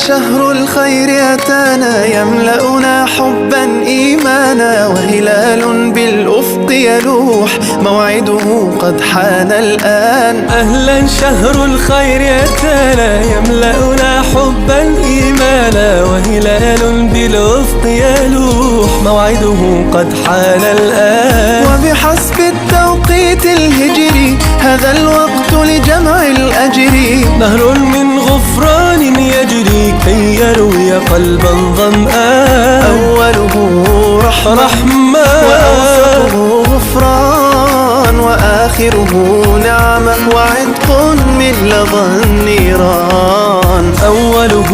شهر الخير أتانا يملأنا حبا إيمانا، وهلال بالأفق يلوح موعده قد حان الآن. أهلا شهر الخير أتانا يملأنا حبا إيمانا، وهلال بالأفق يلوح موعده قد حان الآن. وبحسب التوقيت الهجري هذا الوقت لجمع الأجر، نهر من غفران يجري كي يروي قلبا ظمآن. أوله رحمة وأوسطه غفران، وآخره نعمة وعتق من لظى النيران. أوله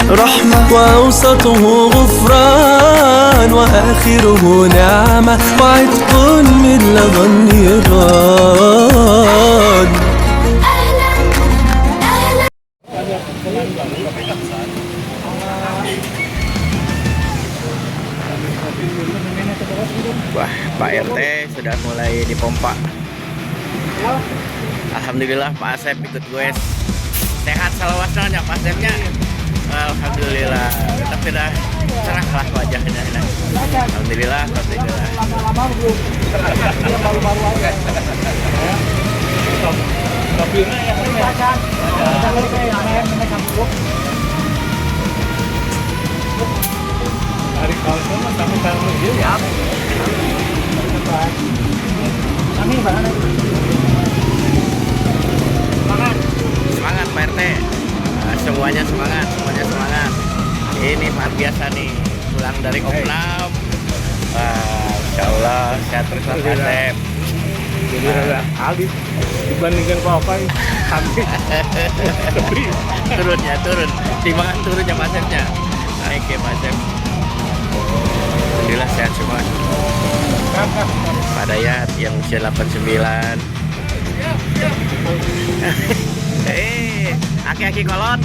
رحمة وأوسطه غفران، وآخره نعمة وعتق من لظى النيران. Wah, Pak RT sudah mulai dipompa. Alhamdulillah Pak Asep ikut gue. Sehat salawasnya Pak Asepnya. Alhamdulillah. Tapi sudah cerah lah wajahnya. Alhamdulillah. Semangat Pak RT. Semuanya semangat. Ini Pak biasa nih, pulang dari Opnam. Insya Allah sehat terus Pak Asep. Jadi rada halus dibandingkan Pak Asep. turun. Timbangan turunnya Pak Asepnya. Naik ya Pak Asep. Alhamdulillah sehat semua. Pak Dayat yang usia 89. Aki-aki kolot.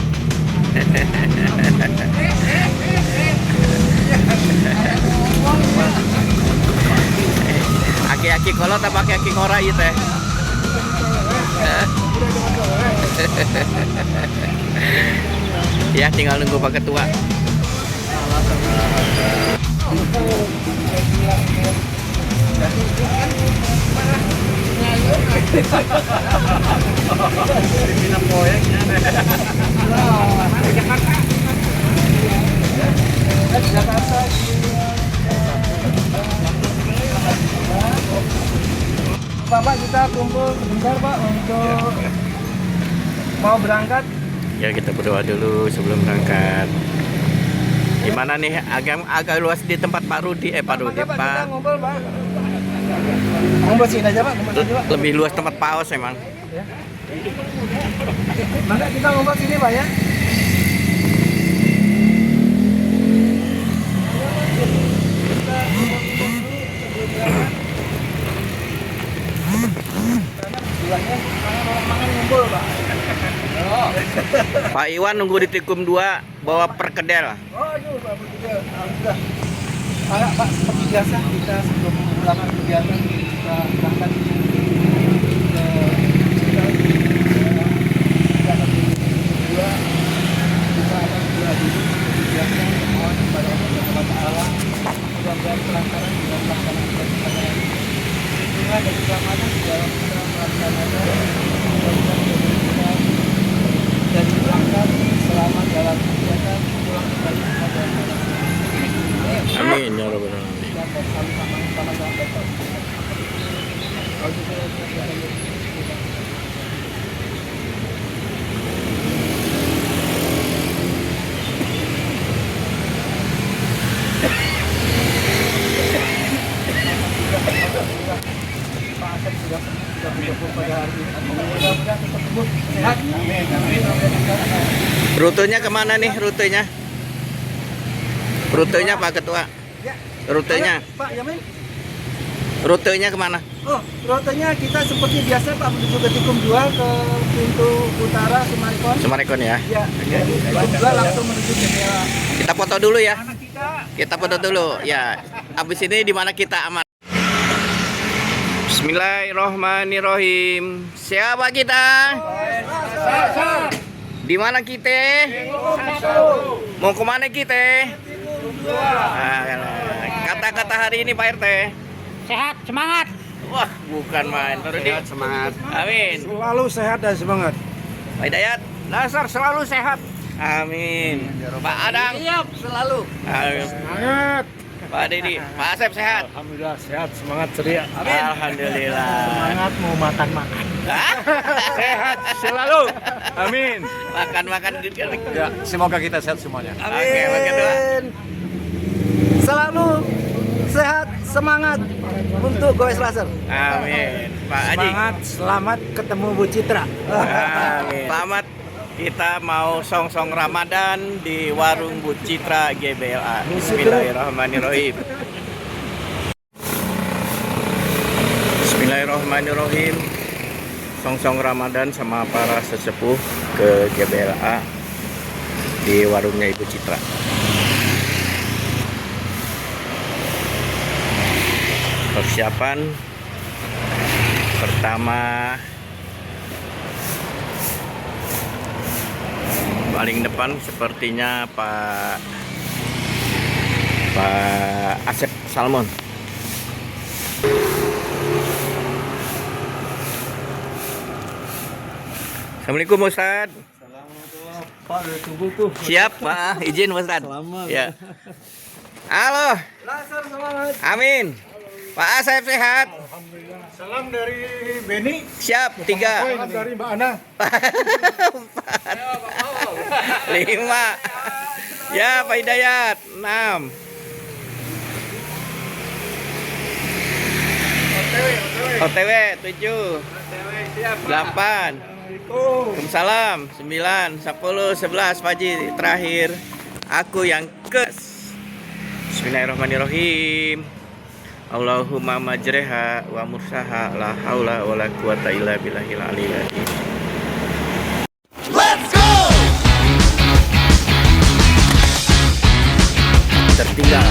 Aki-aki kolot apa aki-aki ngora itu teh? Ya tinggal nunggu Pak Ketua. Bapak kita kumpul sebentar Pak untuk mau berangkat. Ya kita berdoa dulu sebelum berangkat. Gimana nih agak luas di tempat Pak Rudi Pak Kita ngumpul Pak. Ngumpul sini aja Pak. Lebih luas tempat Pak Os emang. Ya. Maka kita ngumpul sini Pak ya. Pak Iwan nunggu di Tikum 2 bawa perkedel. Oh, aduh, Pak Perkedel. Alhamdulillah. Pak, seperti biasa kita sebelum melakukan kegiatan kita berangkat ke kedua kita akan beradu seperti biasa mohon kepada Allah Subhanahu wa taala mudah-mudahan kelancaran dalam pelaksanaan ibadah ini. Semoga ada keselamatan di dalam kita melaksanakan mudah-mudahan dan berangkat selamat dalam kegiatan pulang kembali kepada Allah. Amin ya rabbal alamin. Rutenya kemana nih rutenya? Rutenya Pak Ketua. Rutenya. Pak Yamin. Rutenya kemana? Oh, rutenya kita seperti biasa Pak menuju ke Tikum 2 ke pintu utara Sumarekon. Sumarekon ya. Ya, dari Tikum 2 langsung menuju ke Mela. Kita foto dulu ya. Anak Kita foto dulu ya. Abis ini di mana kita aman? Bismillahirrohmanirrohim. Siapa kita? Di mana kita? Mau kemana kita? Kata-kata hari ini Pak RT. Sehat, semangat. Wah, bukan main. Sehat, semangat. Amin. Selalu sehat dan semangat. Pak Hidayat. Dasar selalu sehat. Amin. Pak Adang. Siap, selalu. Amin. Semangat. Pak Didi. Pak Asep sehat. Alhamdulillah sehat, semangat ceria. Alhamdulillah. Semangat mau makan-makan. Sehat selalu. Amin. Makan-makan gitu. Ya, semoga kita sehat semuanya. Oke, makan doa. Selalu sehat, semangat untuk Goes Laser. Amin. Pak Haji. Semangat, selamat ketemu Bu Citra. Amin. Selamat, kita mau song-song Ramadan di warung Bu Citra GBLA. Bismillahirrahmanirrahim. Bismillahirrahmanirrahim. Song-song Ramadan sama para sesepuh ke GBLA di warungnya Ibu Citra. Persiapan pertama, paling depan sepertinya Pak Asep Salmon. Assalamualaikum Ustaz. Pak, udah tunggu tuh. Siap Pak, izin Ustaz. Selamat. Ya. Halo. Laser semangat. Amin. Pak Asep sehat. Salam dari Beni. Siap 3. Salam dari Mbak Ana. 5. Ya Pak Hidayat 6. OTW 7. 8. Waalaikumsalam 9, 10, 11 Pak Haji terakhir. Aku yang ke. Bismillahirrahmanirrahim. Allahumma majreha wa mursaha la haula wa la quwata illa billahil aliyil azim. Let's go. Tertinggal.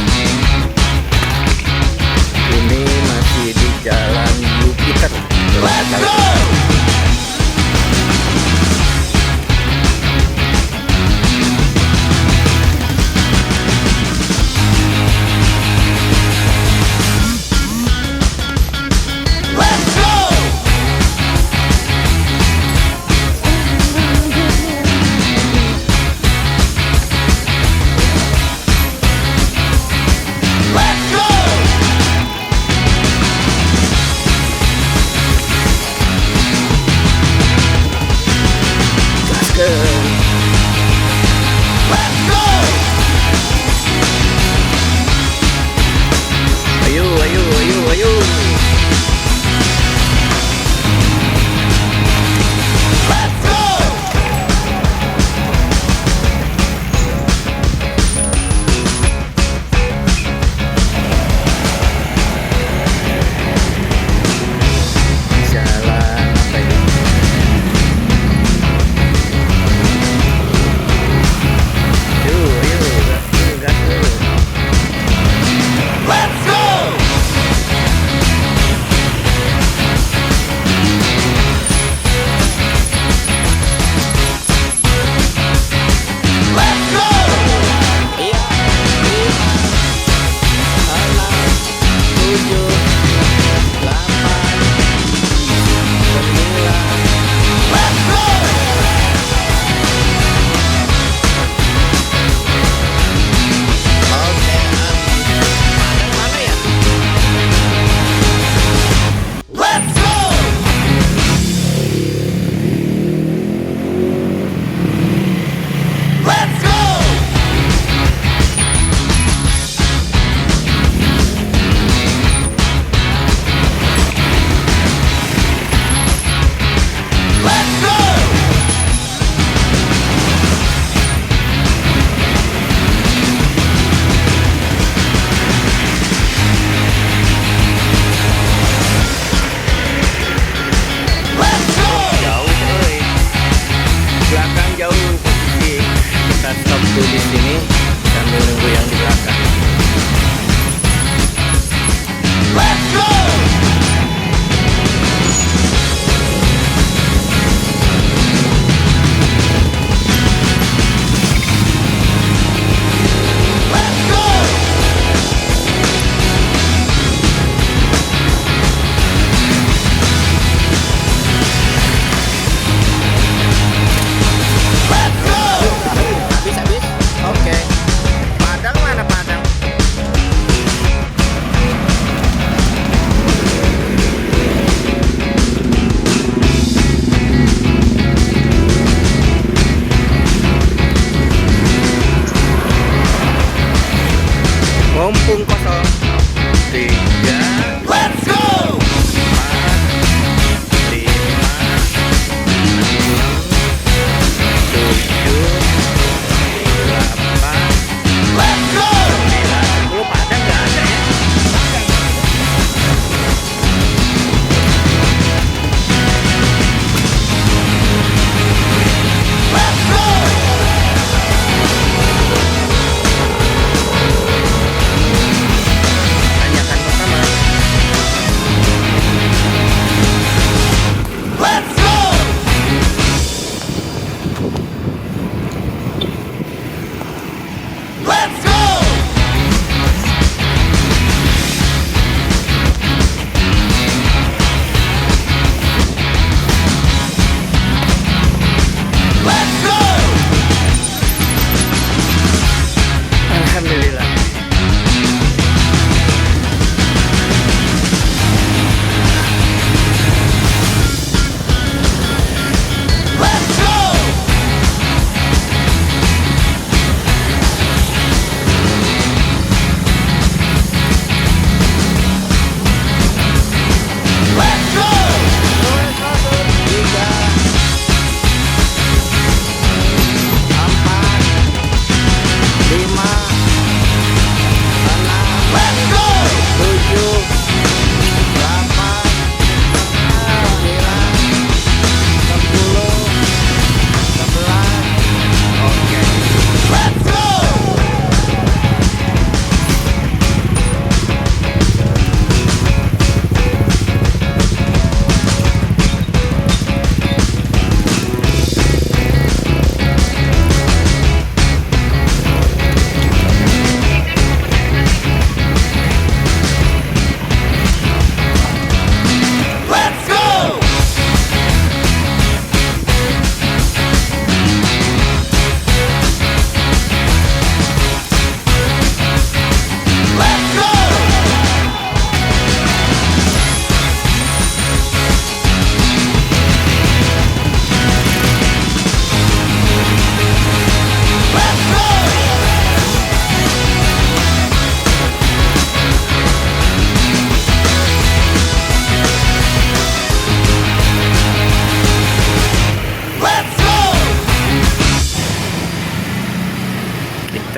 Ini masih di Jalan Jupiter. Let's go.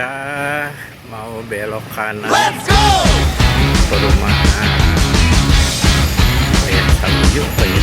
kita mau belok kanan ke rumah Ayah Salju Payet.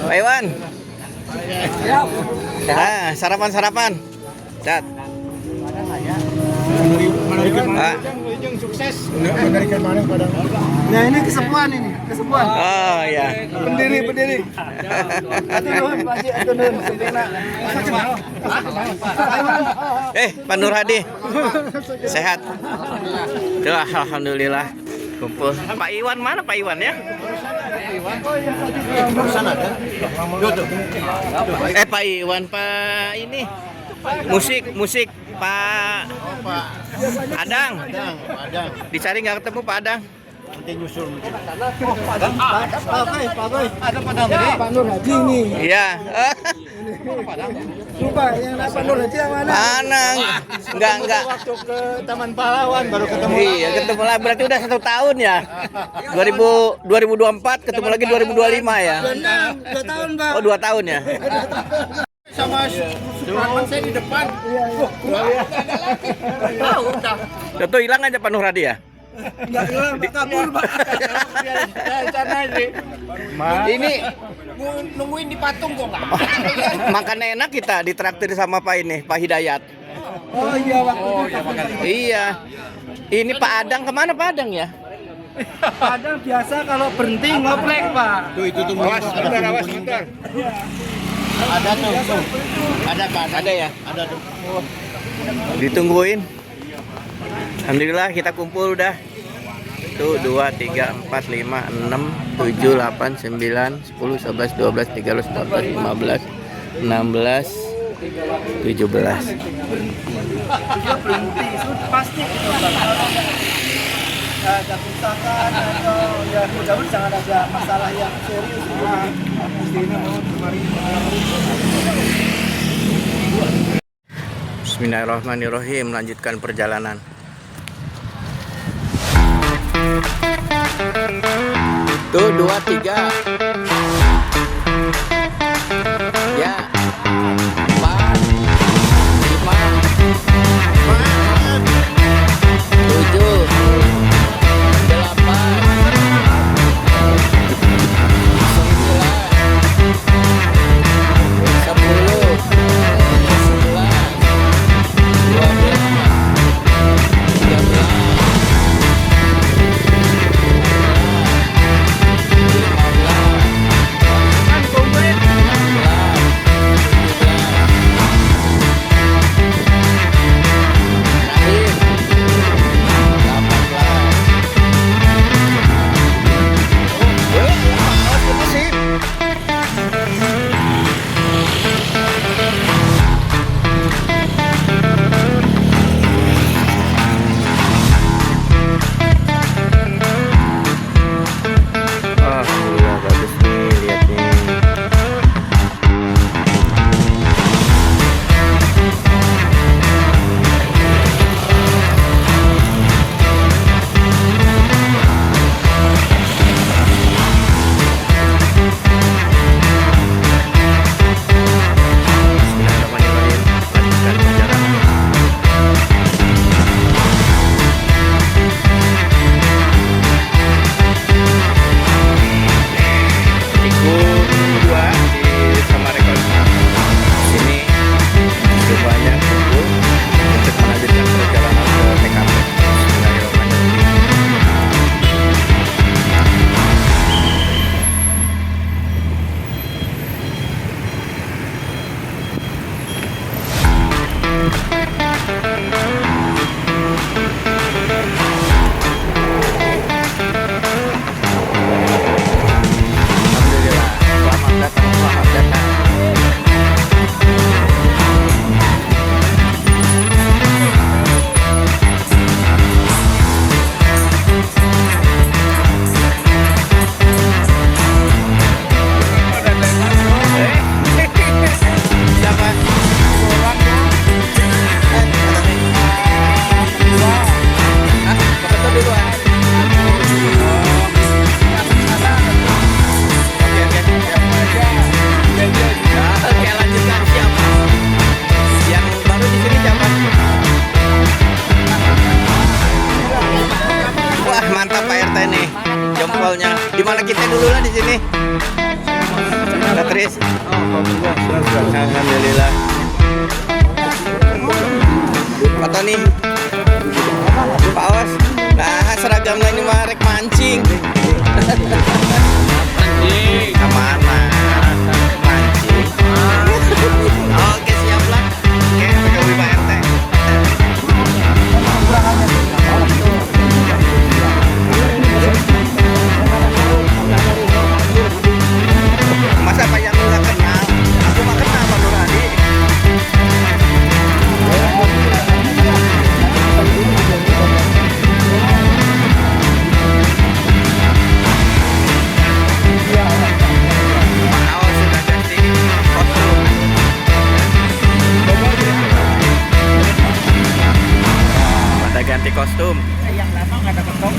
Pak Iwan. Nah, sarapan. Cat. Pak. Nah ini kesepuan ini, kesepuan. Oh ya. Pendiri. Aturun, Pak Haji, aturun. Pak Nur Hadi. Sehat. Tuh, alhamdulillah. Kumpul. Pak Iwan mana Pak Iwan ya? Pak Iwan, Pak ini musik Pak Adang. Dicari nggak ketemu Pak Adang. Ada Pak Nur Haji nih. Iya. Lupa yang Pak Nur Haji yang mana? Mana? Enggak. Waktu ke Taman Pahlawan baru ketemu. Iya, ketemu lagi. Berarti udah 1 tahun ya. 2024 ketemu lagi 2025 ya. 2 tahun, Pak. Oh, 2 tahun ya. Sama Supratman saya di depan. Tuh hilang aja Pak Nur Hadi ya. Enggak hilang, Pak, kabur, Pak. Ini Nungguin di patung kok nggak? makan enak kita ditraktir sama Pak Hidayat. Oh iya, waktu itu. Iya. Ini Pak Adang kemana Pak Adang ya? Kadang biasa kalau berhenti ngoprek, Pak. Tuh itu tuh. Awas sebentar. Ada tuh. Ada Pak. Ada ya? Ada tuh. Ditungguin. Alhamdulillah kita kumpul udah. Tuh 2, 3, 4, 5, 6, 7, 8, 9, 10, 11, 12, 13, 14, 15, 16, 17. Berhenti, pasti itu. Ada kerusakan atau ya mudah-mudahan jangan ada masalah yang serius. Bismillahirrahmanirrahim. Lanjutkan perjalanan. Tuh 2, 3. Ya. 4, 5, 7, 8, 9, 10, 11, 12, 13, 14, 15, jempolnya. Di mana kita dulu lah di sini? Katris. Alhamdulillah. Pak Tony. Pak Awas. Nah, seragam ini mah rek mancing. Kemana? Mancing. Oke, siap lah. Oke, PKW Pak RT. Masa Pak yang nggak kenal? Aku mah kenal Pak Nurhadi. Awas sudah ganti kostum. Pada ganti kostum. Yang lama nggak ada ketok.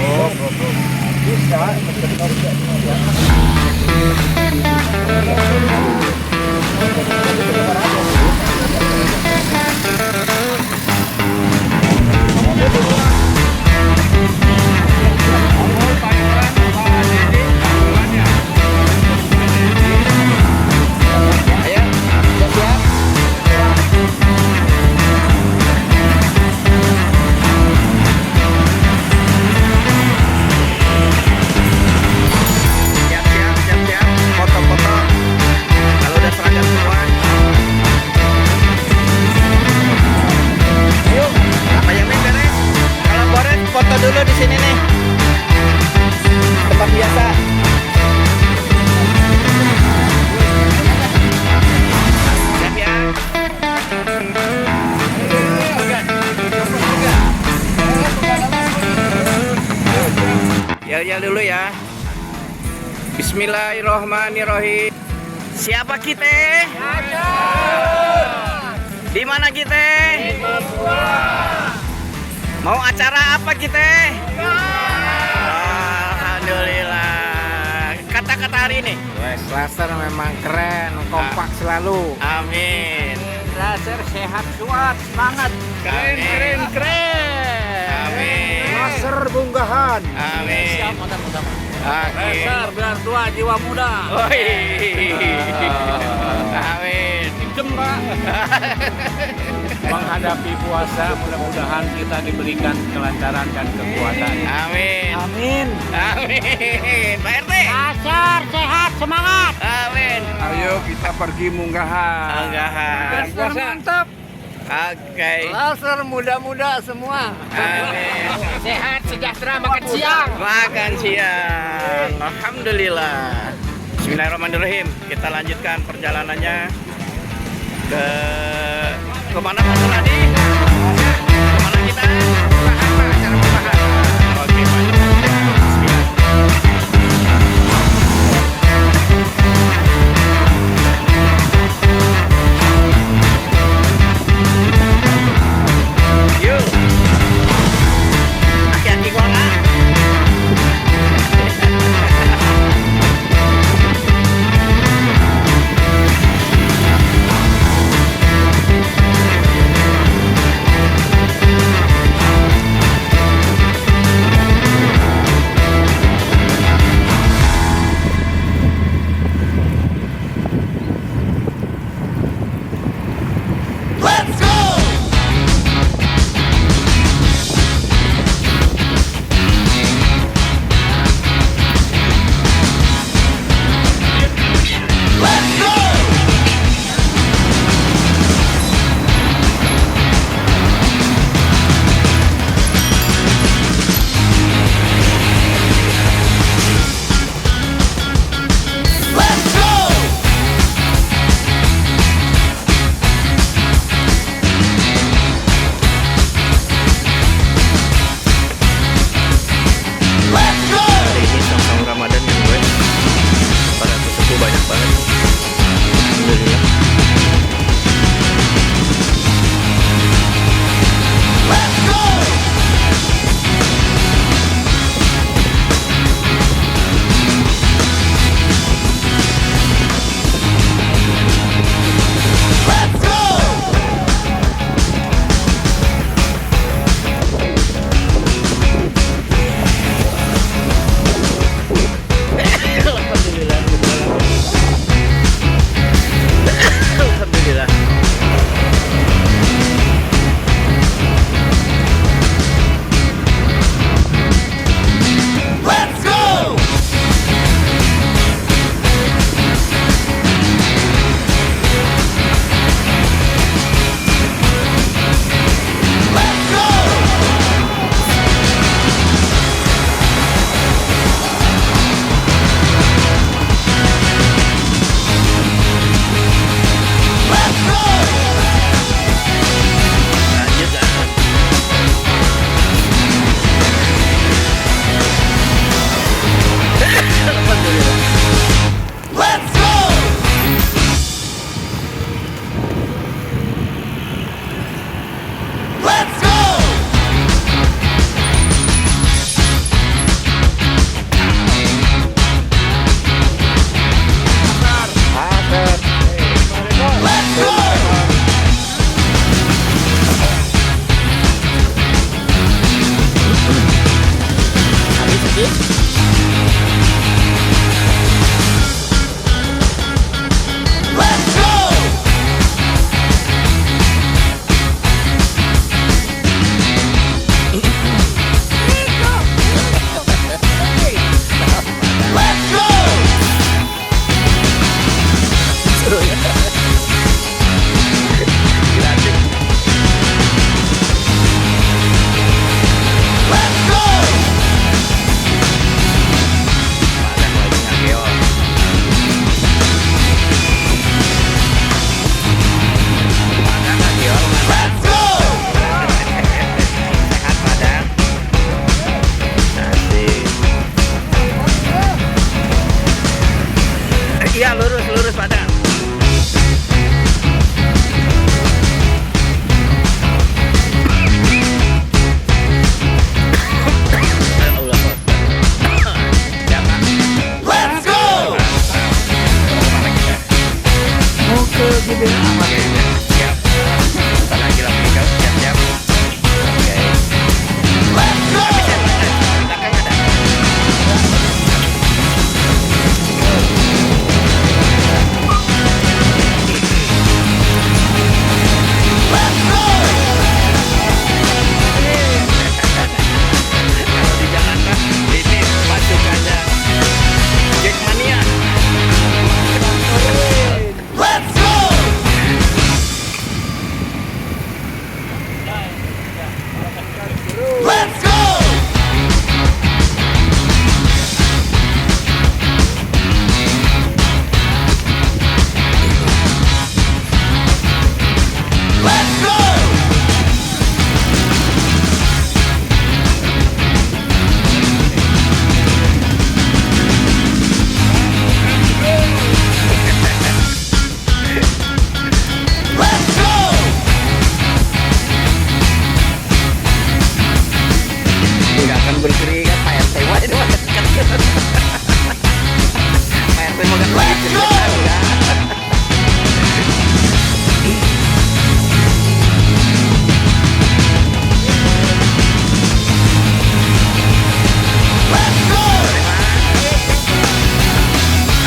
Oh, bisa. Ayo, siap-siap. Siap-siap. Foto-foto. Kalau udah seragam semua. Yuk, apa yang beres? Kalau beres, foto dulu di sini nih. Tempat biasa. Siap ya. Ya dulu ya. Bismillahirrohmanirrohim. Siapa kita? Di mana kita? Mau acara apa kita? Alhamdulillah. Kata-kata hari ini. Wes, laser memang keren, kompak selalu. Amin. Laser sehat kuat, semangat. Keren. Amin. Laser bunggahan. Amin. Oke. biar tua jiwa muda. Amin. Pak. Menghadapi puasa, mudah-mudahan kita diberikan kelancaran dan kekuatan. Amin. Amin. Amin. Pak RT. Laser sehat, semangat. Amin. Ayo kita pergi munggahan. Anggahan. Mantap. Oke. Laser muda-muda semua. Amin. Sehat, sejahtera, makan siang. Makan siang. Alhamdulillah. Bismillahirrahmanirrahim. Kita lanjutkan perjalanannya ke mana Pak Nurhadi? Kemana kita? Acara pembahasan. Oke, maju. Bismillah. Yuk. Hati-hati gua nggak?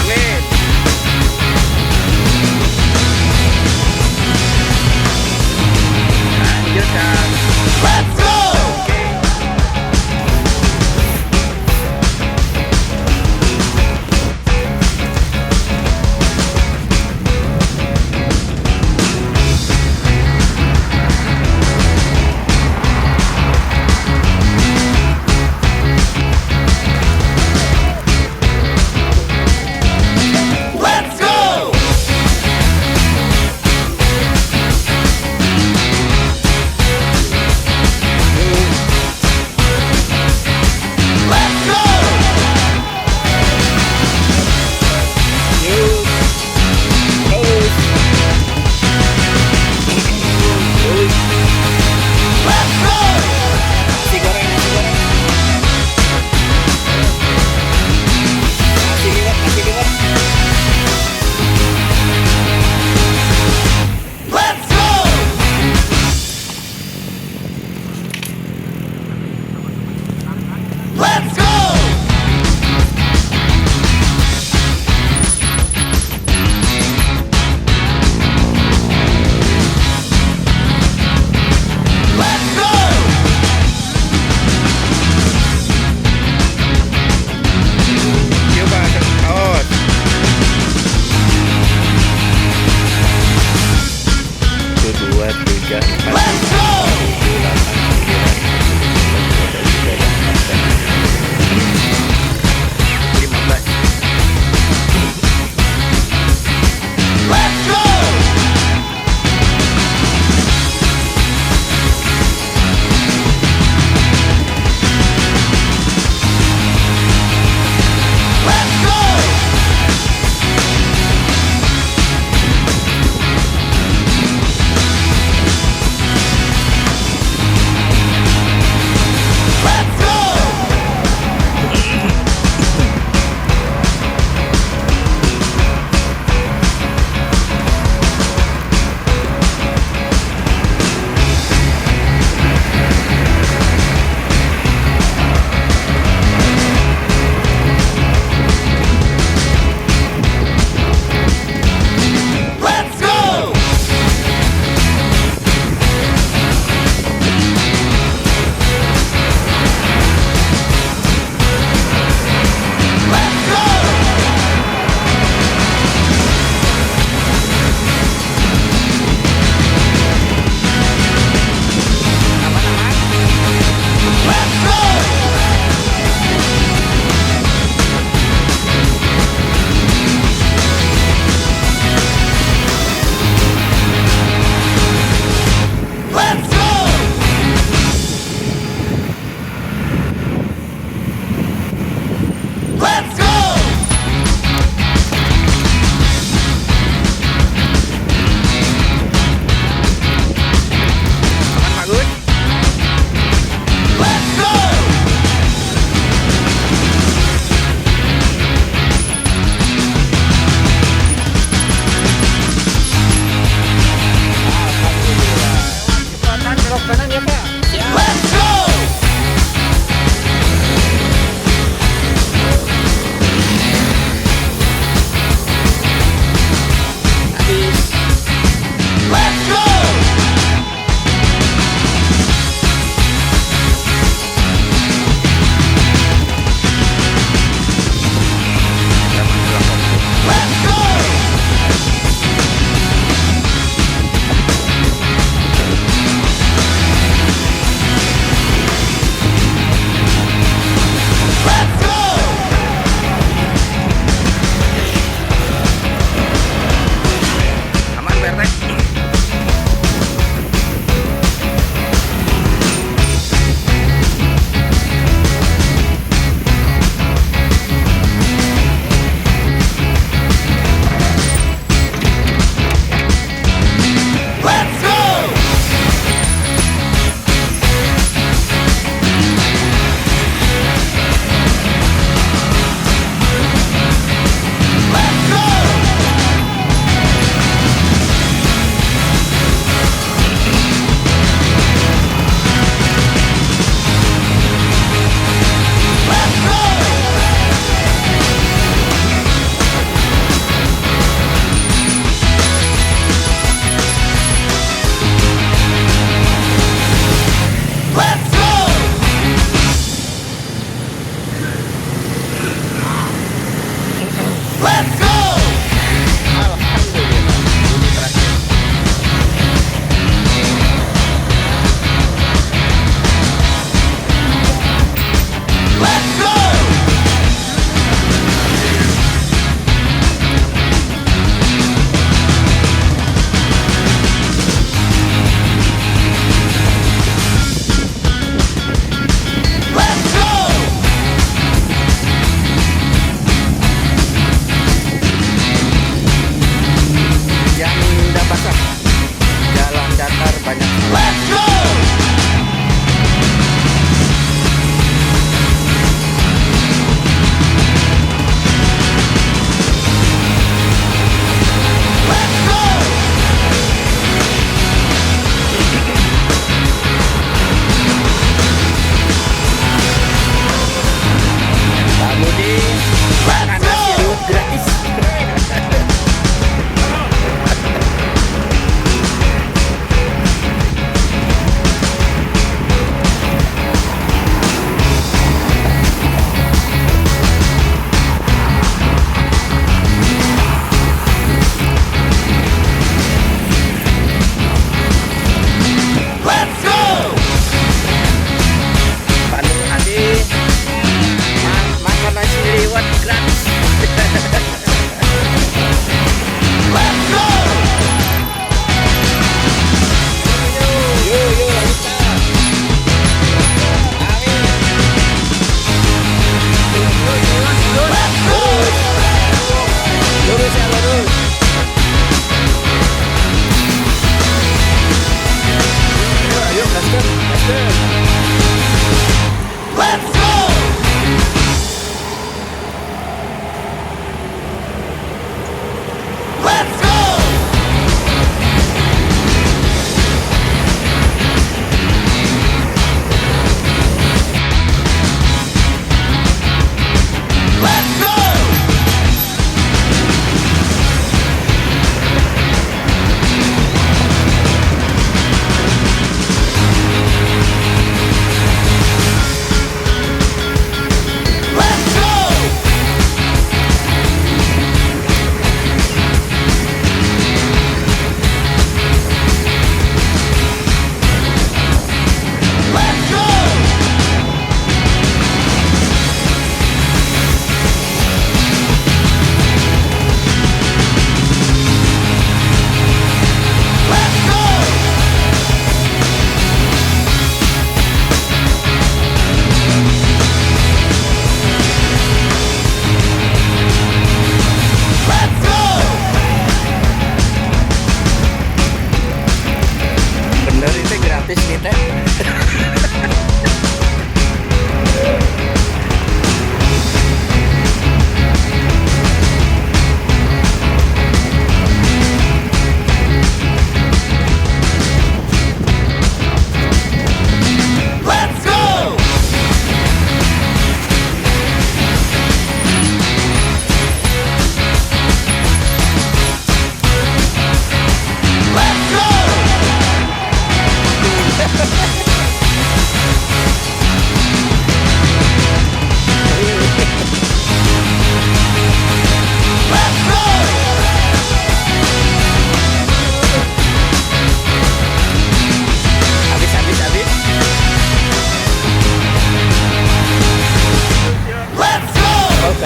Amin. Lanjutkan. Let's go.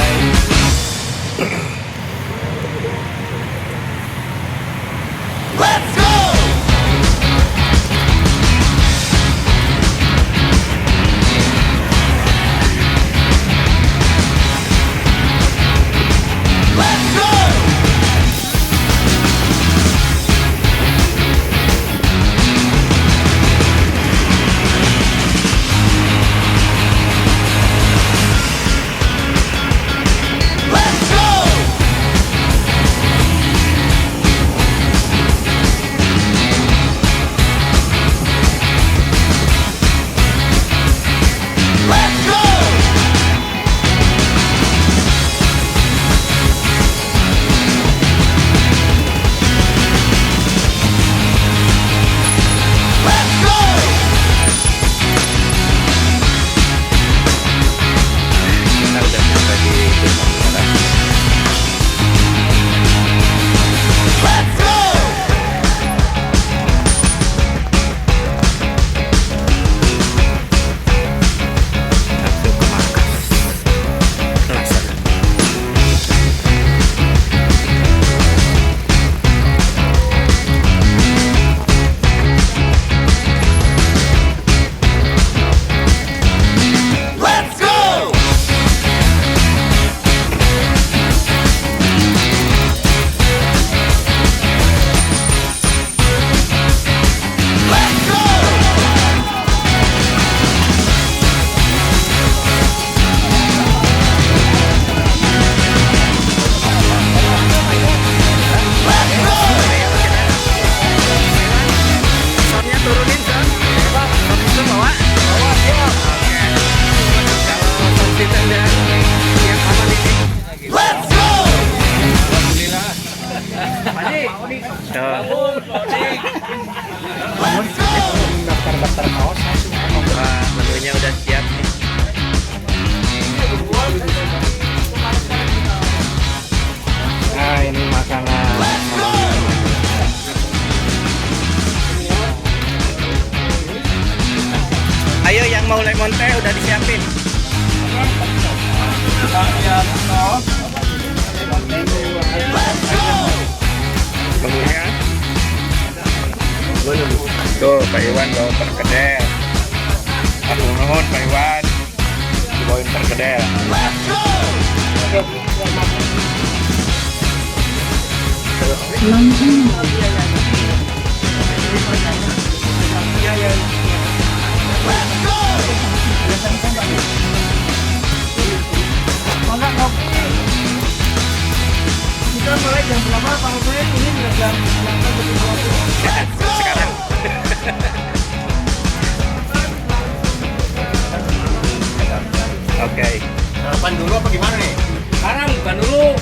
selesai. Wah, menunya udah siap nih. Nah, ini makanan. Ayo yang mau lemon teh udah disiapin. Bumbunya. Tuh, Pak Iwan bawa perkedel. Aduh, nuhun Pak Iwan. Dibawain perkedel. Kita mulai jam berapa? Pak Hussein ini sudah jam 8:20. Sekarang. Oke. Sarapan dulu apa gimana nih? Sekarang bukan dulu.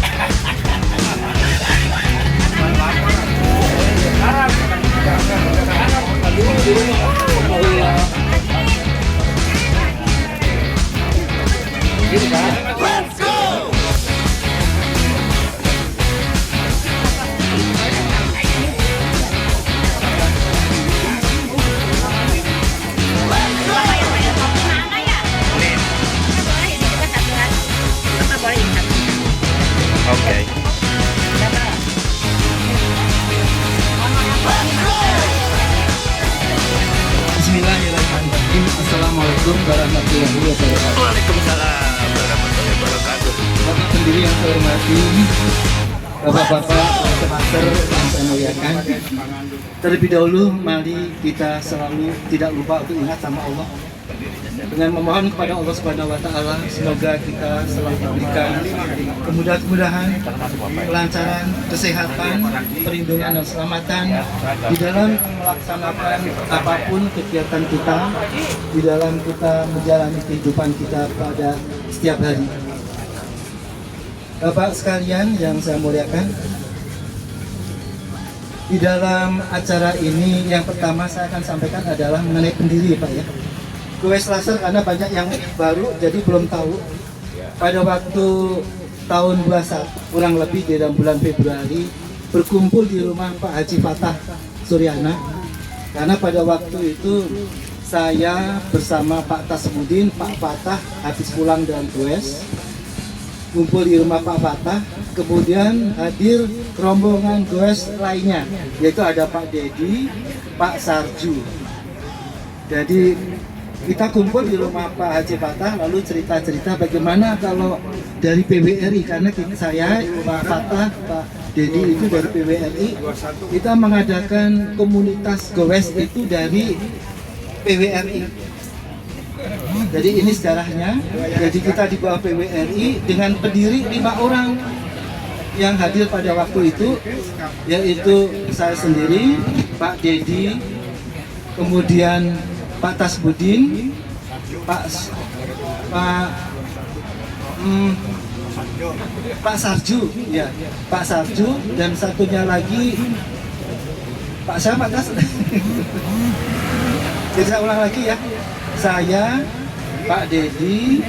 Oke. Bismillahirrahmanirrahim. Assalamualaikum warahmatullahi wabarakatuh. Waalaikumsalam warahmatullahi wabarakatuh. Bapak pendiri yang saya hormati, Bapak-bapak, master yang saya muliakan. Terlebih dahulu, mari kita selalu tidak lupa untuk ingat sama Allah. Dengan memohon kepada Allah Subhanahu wa Ta'ala, semoga kita selalu diberikan kemudahan, kelancaran, kesehatan, perlindungan dan keselamatan di dalam melaksanakan apapun kegiatan kita, di dalam kita menjalani kehidupan kita pada setiap hari. Bapak sekalian yang saya muliakan, di dalam acara ini yang pertama saya akan sampaikan adalah mengenai pendiri, Pak ya. Quest Laser karena banyak yang baru jadi belum tahu. Pada waktu tahun 21 kurang lebih di dalam bulan Februari berkumpul di rumah Pak Haji Fatah Suryana, karena pada waktu itu saya bersama Pak Tasmudin, Pak Fatah habis pulang dari Quest. kumpul di rumah Pak Fatah, kemudian hadir rombongan goes lainnya, yaitu ada Pak Dedi, Pak Sarju. Jadi kita kumpul di rumah Pak Haji Fatah, lalu cerita-cerita bagaimana kalau dari PWRI, karena saya, Pak Fatah, Pak Dedi itu dari PWRI, kita mengadakan komunitas goes itu dari PWRI. Jadi ini sejarahnya. Jadi kita di bawah PWRI dengan pendiri 5 orang yang hadir pada waktu itu, yaitu saya sendiri, Pak Dedi, kemudian Pak Tasbudin, Pak Sarju, ya, Pak Sarju, dan satunya lagi Pak siapa, Pak Tas? Jadi saya ulang lagi ya. Saya, Pak Dedi,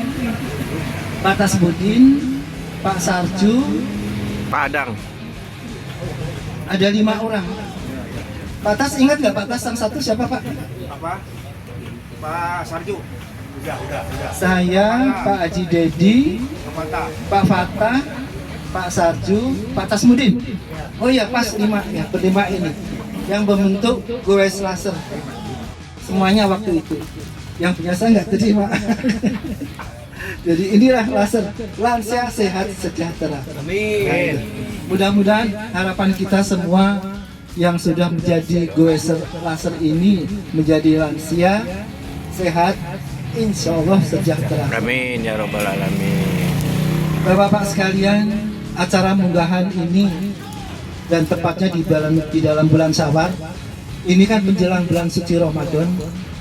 Pak Tasbudin, Pak Sarju, Pak Adang. ada 5 orang. Pak Tas ingat nggak Pak Tas yang satu siapa Pak? Apa? Pak Sarju. Udah. Saya, Pak Haji Dedi, Mantap. Pak Fatah, Pak Sarju, Pak Tasmudin. Oh iya pas 5 ya, berlima ini yang membentuk goes laser. Semuanya waktu itu. Yang punya saya nggak terima. Jadi inilah laser, lansia sehat sejahtera. Amin. Mudah-mudahan harapan kita semua yang sudah menjadi goes laser ini menjadi lansia, sehat, insya Allah sejahtera. Amin ya robbal alamin. Bapak-bapak sekalian, acara munggahan ini dan tepatnya di dalam bulan Syawal. Ini kan menjelang bulan suci Ramadan.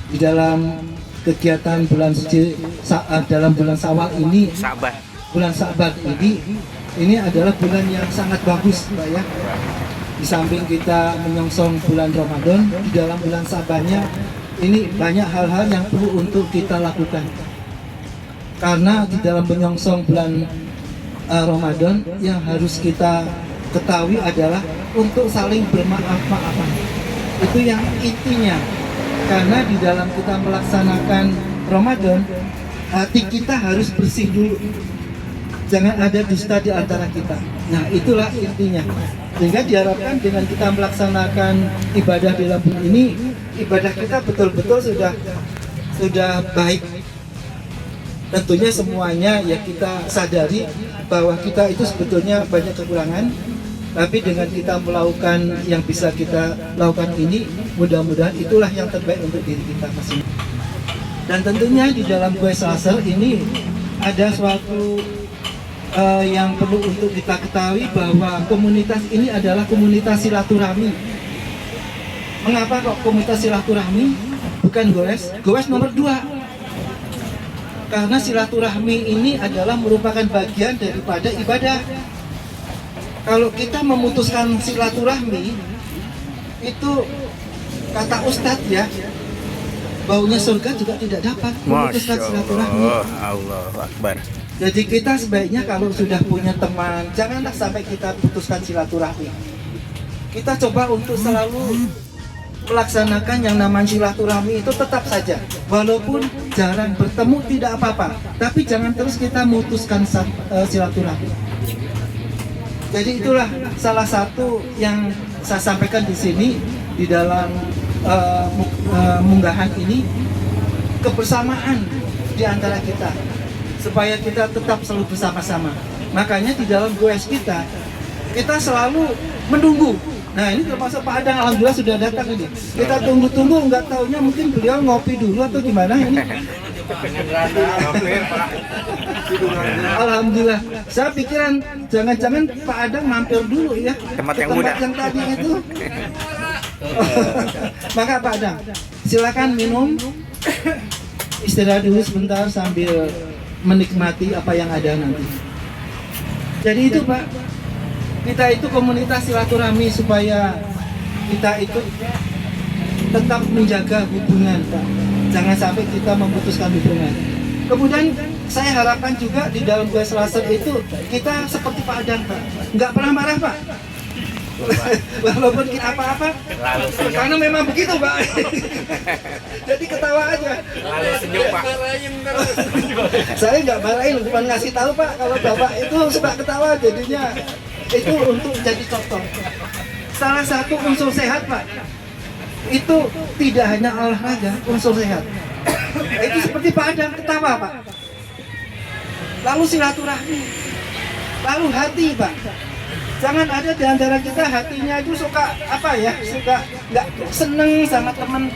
Di dalam kegiatan bulan suci dalam bulan Syawal ini, Sabar. bulan Sabar ini adalah bulan yang sangat bagus, Pak ya. Di samping kita menyongsong bulan Ramadan, di dalam bulan Sabarnya ini banyak hal-hal yang perlu untuk kita lakukan. Karena di dalam menyongsong bulan Ramadan yang harus kita ketahui adalah untuk saling bermaaf-maafan. Itu yang intinya. Karena di dalam kita melaksanakan Ramadan, hati kita harus bersih dulu. Jangan ada dusta di antara kita. Nah, itulah intinya. Sehingga diharapkan dengan kita melaksanakan ibadah di dalam bulan ini, ibadah kita betul-betul sudah baik. Tentunya semuanya ya kita sadari bahwa kita itu sebetulnya banyak kekurangan. Tapi dengan kita melakukan yang bisa kita lakukan ini, mudah-mudahan itulah yang terbaik untuk diri kita masing-masing. Dan tentunya di dalam goes laser ini ada suatu yang perlu untuk kita ketahui bahwa komunitas ini adalah komunitas silaturahmi. Mengapa kok komunitas silaturahmi? Bukan goes, goes nomor 2. Karena silaturahmi ini adalah merupakan bagian daripada ibadah. Kalau kita memutuskan silaturahmi, itu kata Ustadz ya, baunya surga juga tidak dapat memutuskan silaturahmi. Allahu Akbar. Jadi kita sebaiknya kalau sudah punya teman, janganlah sampai kita putuskan silaturahmi. Kita coba untuk selalu melaksanakan yang namanya silaturahmi itu tetap saja. Walaupun jarang bertemu tidak apa-apa, tapi jangan terus kita memutuskan silaturahmi. Jadi itulah salah satu yang saya sampaikan di sini di dalam munggahan ini, kebersamaan di antara kita supaya kita tetap selalu bersama-sama. Makanya di dalam goes kita selalu menunggu. Nah ini termasuk Pak Adang, alhamdulillah sudah datang ini. Kita tunggu-tunggu, nggak taunya mungkin beliau ngopi dulu atau gimana ini. Alhamdulillah. Saya pikiran jangan-jangan Pak Adang mampir dulu ya Tempat ke yang mudah. yang tadi itu. Maka Pak Adang, silakan minum, istirahat dulu sebentar sambil menikmati apa yang ada nanti. Jadi itu Pak, kita itu komunitas silaturahmi supaya kita itu tetap menjaga hubungan Pak. Jangan sampai kita memutuskan hubungan. Kemudian saya harapkan juga di dalam goes laser itu kita seperti Pak Adang Pak, nggak pernah marah Pak. betul Pak. Walaupun kita apa-apa, Lalu senyum, karena memang begitu Pak. Jadi ketawa aja. lalu senyum Pak. Saya nggak marahin, cuma ngasih tahu Pak kalau Bapak itu suka ketawa, jadinya itu untuk jadi contoh. Salah satu unsur sehat Pak, itu tidak hanya olahraga, unsur sehat. Itu seperti Pak Adam ketawa Pak. Lalu silaturahmi, lalu hati Pak. Jangan ada di antara kita hatinya itu suka apa ya, suka nggak seneng sama teman.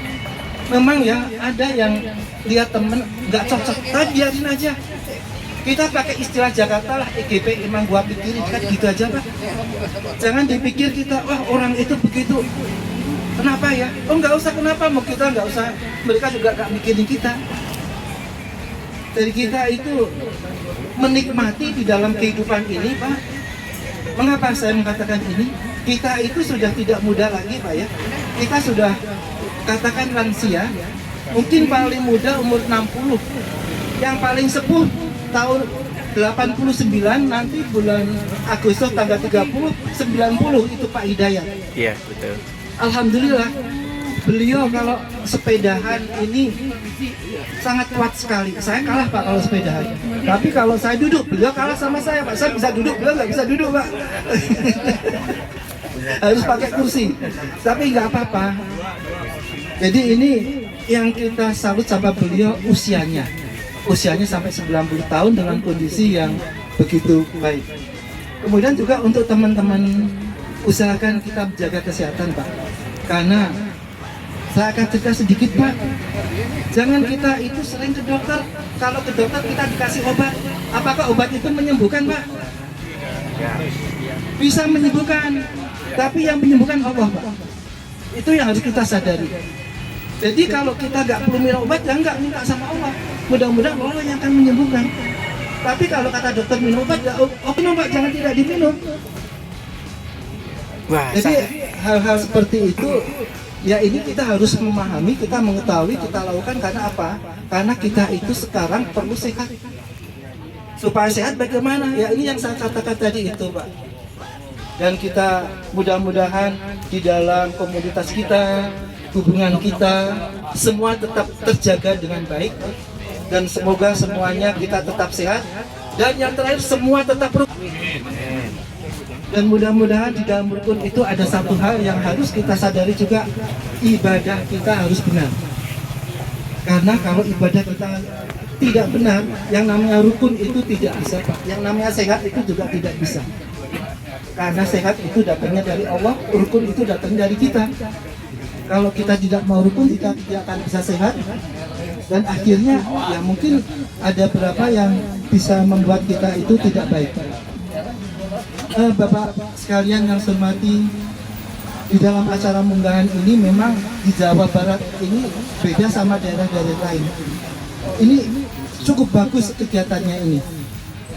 Memang ya ada yang lihat temen nggak cocok, tapi biarin aja. Kita pakai istilah Jakarta lah, EGP emang gua pikirin kan gitu aja Pak. Jangan dipikir kita, wah orang itu begitu. Kenapa ya? Oh nggak usah kenapa, mau kita nggak usah, mereka juga nggak mikirin kita. Dari kita itu menikmati di dalam kehidupan ini Pak. Mengapa saya mengatakan ini? Kita itu sudah tidak muda lagi Pak ya. Kita sudah katakan lansia, mungkin paling muda umur 60, yang paling sepuh tahun 89, nanti bulan Agustus tanggal 30, 90 itu Pak Hidayat. Iya betul. Alhamdulillah, beliau kalau sepedahan ini sangat kuat sekali. Saya kalah Pak kalau sepedahan. Tapi kalau saya duduk, beliau kalah sama saya Pak. Saya bisa duduk, beliau nggak bisa duduk Pak. Harus pakai kursi. Tapi nggak apa-apa. Jadi ini yang kita salut sama beliau, usianya. Usianya sampai 90 tahun dengan kondisi yang begitu baik. Kemudian juga untuk teman-teman, usahakan kita menjaga kesehatan Pak. Karena saya akan cerita sedikit Pak. Jangan kita itu sering ke dokter. Kalau ke dokter kita dikasih obat, apakah obat itu menyembuhkan Pak? Bisa menyembuhkan, tapi yang menyembuhkan Allah Pak. Itu yang harus kita sadari. Jadi kalau kita nggak perlu minum obat, ya nggak minta sama Allah. Mudah-mudahan Allah yang akan menyembuhkan. Tapi kalau kata dokter minum obat, ya minum Pak, jangan tidak diminum. Wah, Jadi hal-hal seperti itu, ya ini kita harus memahami, kita mengetahui, kita lakukan karena apa? Karena kita itu sekarang perlu sehat. Supaya sehat bagaimana? Ya ini yang saya katakan tadi itu Pak. Dan kita mudah-mudahan di dalam komunitas kita, hubungan kita, semua tetap terjaga dengan baik. Dan semoga semuanya kita tetap sehat. Dan yang terakhir semua tetap rukun. Dan mudah-mudahan di dalam rukun itu ada satu hal yang harus kita sadari juga, ibadah kita harus benar. Karena kalau ibadah kita tidak benar, yang namanya rukun itu tidak bisa Pak. Yang namanya sehat itu juga tidak bisa. Karena sehat itu datangnya dari Allah, rukun itu datangnya dari kita. Kalau kita tidak mau rukun, kita tidak akan bisa sehat. Dan akhirnya ya mungkin ada beberapa yang bisa membuat kita itu tidak baik. Bapak sekalian yang saya hormati, di dalam acara munggahan ini memang di Jawa Barat ini beda sama daerah-daerah lain. Ini cukup bagus kegiatannya ini.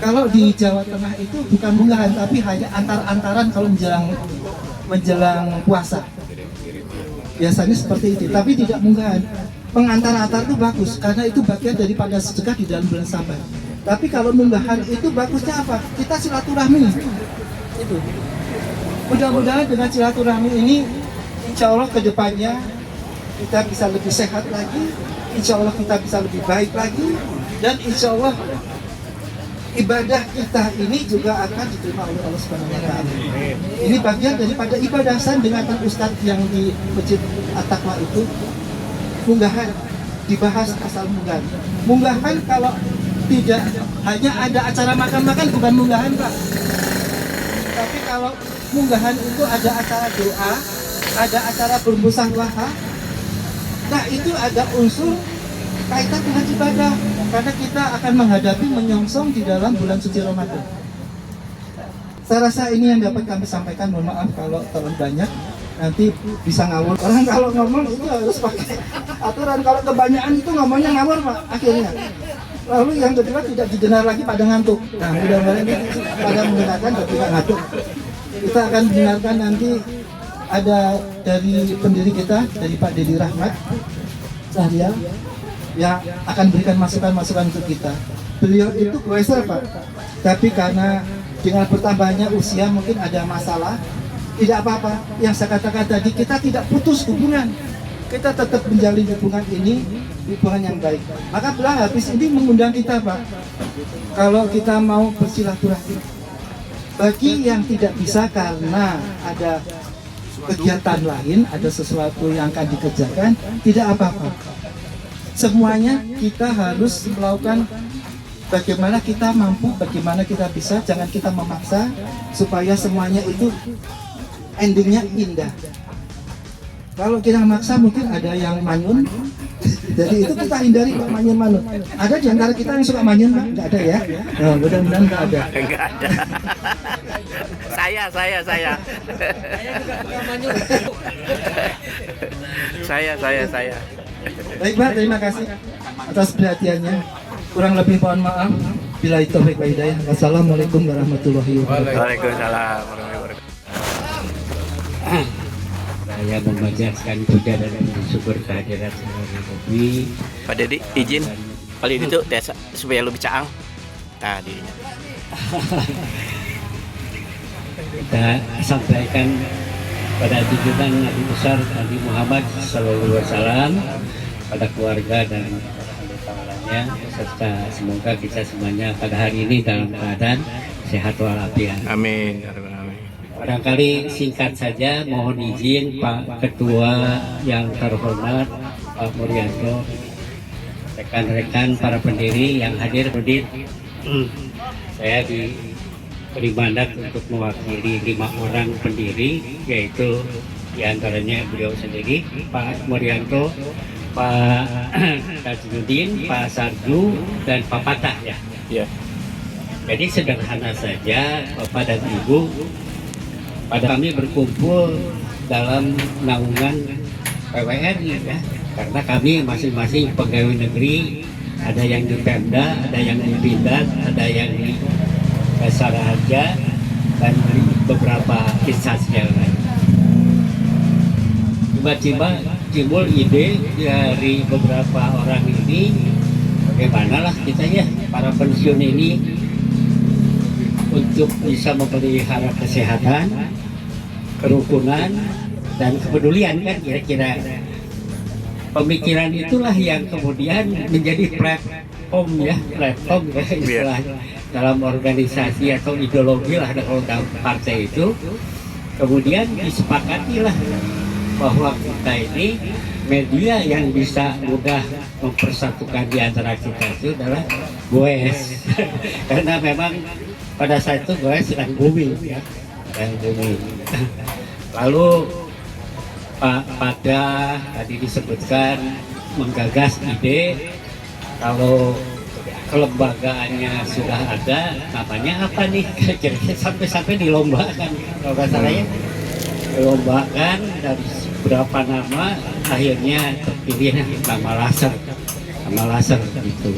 Kalau di Jawa Tengah itu bukan munggahan, tapi hanya antar-antaran kalau menjelang puasa. Biasanya seperti itu, tapi tidak munggahan. Pengantar-antar itu bagus, karena itu bagian daripada sedekah di dalam bulan Sabar. Tapi kalau munggahan itu bagusnya apa? Kita silaturahmi. Itu. Mudah-mudahan dengan silaturahmi ini, insya Allah kedepannya kita bisa lebih sehat lagi, insya Allah kita bisa lebih baik lagi, dan insya Allah ibadah kita ini juga akan diterima oleh Allah Subhanahu wa Ta'ala. Ini bagian daripada ibadah. Saya dengarkan Ustadz yang di Masjid At-Taqwa itu, munggahan dibahas asal munggahan. Munggahan kalau tidak hanya ada acara makan-makan bukan munggahan Pak. Tapi kalau munggahan itu ada acara doa, ada acara bermusyawarah. Nah itu ada unsur kaitan dengan ibadah, karena kita akan menghadapi menyongsong di dalam bulan suci Ramadan. Saya rasa ini yang dapat kami sampaikan. Mohon maaf kalau terlalu banyak, nanti bisa ngawur. Orang kalau ngomong itu harus pakai aturan, kalau kebanyakan itu ngomongnya ngawur Pak akhirnya. Lalu yang kedua tidak didengar lagi pada ngantuk. Nah mudah-mudahan ini pada mendengarkan dan tidak ngantuk. Kita akan dengarkan nanti ada dari pendiri kita, dari Pak Dedi Rahmat Cahya, yang akan berikan masukan-masukan untuk kita. Beliau itu profesor Pak, tapi karena dengan bertambahnya usia mungkin ada masalah, tidak apa-apa. Yang saya katakan tadi, kita tidak putus hubungan, kita tetap menjalin hubungan ini, hubungan yang baik. Maka Belah Habis ini mengundang kita, Pak, kalau kita mau bersilaturahmi. Bagi yang tidak bisa karena ada kegiatan lain, ada sesuatu yang akan dikerjakan, tidak apa-apa. Semuanya kita harus melakukan bagaimana kita mampu, bagaimana kita bisa, jangan kita memaksa supaya semuanya itu endingnya indah. Kalau kita maksa mungkin ada yang manyun, jadi itu kita hindari Pak, manyun-manyun. Ada di antara kita yang suka manyun, Pak? Nggak ada ya? Nah, mudah-mudahan nggak ada. Enggak ada. Saya. Saya. Baik Pak, terima kasih atas perhatiannya. Kurang lebih mohon maaf. Bila itu baik hidayah. Wassalamualaikum warahmatullahi wabarakatuh. Waalaikumsalam warahmatullahi wabarakatuh. Saya memanjatkan puja dan syukur kehadirat Saudara Bobi. Pak Dedi, izin kali itu supaya lebih caang. Nah, dirinya. Kita sampaikan pada junjungan Nabi besar Nabi Muhammad SAW, pada keluarga dan anggota-anggotanya, serta semoga kita semuanya pada hari ini dalam keadaan sehat walafiat. Amin. Barangkali singkat saja, mohon izin Pak Ketua yang terhormat, Pak Muryanto, rekan-rekan para pendiri yang hadir. Saya diberi mandat untuk mewakili 5 orang pendiri, yaitu diantaranya beliau sendiri, Pak Muryanto, Pak Tajudin, Pak Sarju, dan Pak Patah ya. Ya. Jadi sederhana saja Bapak dan Ibu, pada kami berkumpul dalam naungan PWRI ya, karena kami masing-masing pegawai negeri, ada yang di Pemda, ada yang di Pindad, ada yang di Dasar Harja, dan beberapa instansi yang lain. Tiba-tiba timbul ide dari beberapa orang ini, bagaimana lah kita ya para pensiun ini untuk bisa memelihara kesehatan, kerukunan, dan kepedulian kan kira-kira. Pemikiran itulah yang kemudian menjadi platform ya istilah dalam organisasi atau ideologi lah dalam partai itu. Kemudian disepakatilah bahwa kita ini media yang bisa mudah mempersatukan di antara kita itu adalah Goes. Karena memang pada saat itu Goes sedang booming ya, Lalu Pak Pada tadi disebutkan menggagas ide kalau kelembagaannya sudah ada, namanya apa nih? Sampai dilombakan, kalau nggak salah ya, dilombakan dari beberapa nama, akhirnya terpilih nama laser gitu.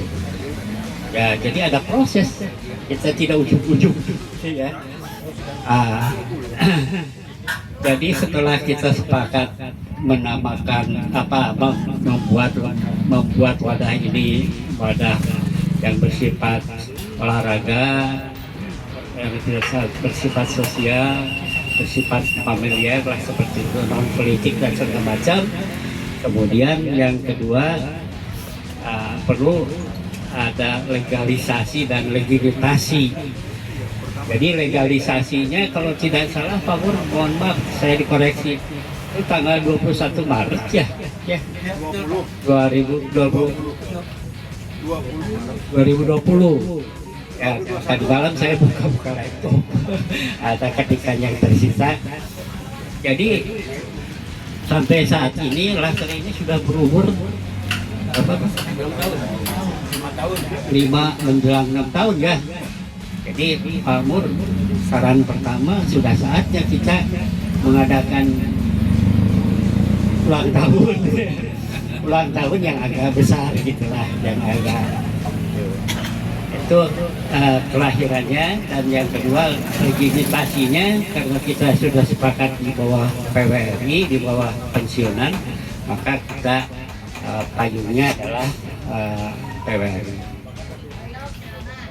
Ya, jadi ada proses, kita tidak ujung-ujung ya. Jadi setelah kita sepakat menamakan membuat wadah ini wadah yang bersifat olahraga, yang bersifat sosial, bersifat familiar lah seperti itu, non politik dan segala macam. Kemudian yang kedua perlu ada legalisasi dan legitimasi. Jadi legalisasinya kalau tidak salah Pak Mur, mohon maaf saya dikoreksi, itu tanggal 21 Maret ya 2020 ya, tadi malam saya buka laptop ada ketikan yang tersisa. Jadi sampai saat ini laser ini sudah berumur 5 menjelang 6 tahun ya. Jadi Pak Mur, saran pertama sudah saatnya kita mengadakan ulang tahun yang agak besar gitulah, yang agak itu kelahirannya. Dan yang kedua legitimasinya, karena kita sudah sepakat di bawah PWRI, di bawah pensiunan, maka kita payungnya adalah PWRI.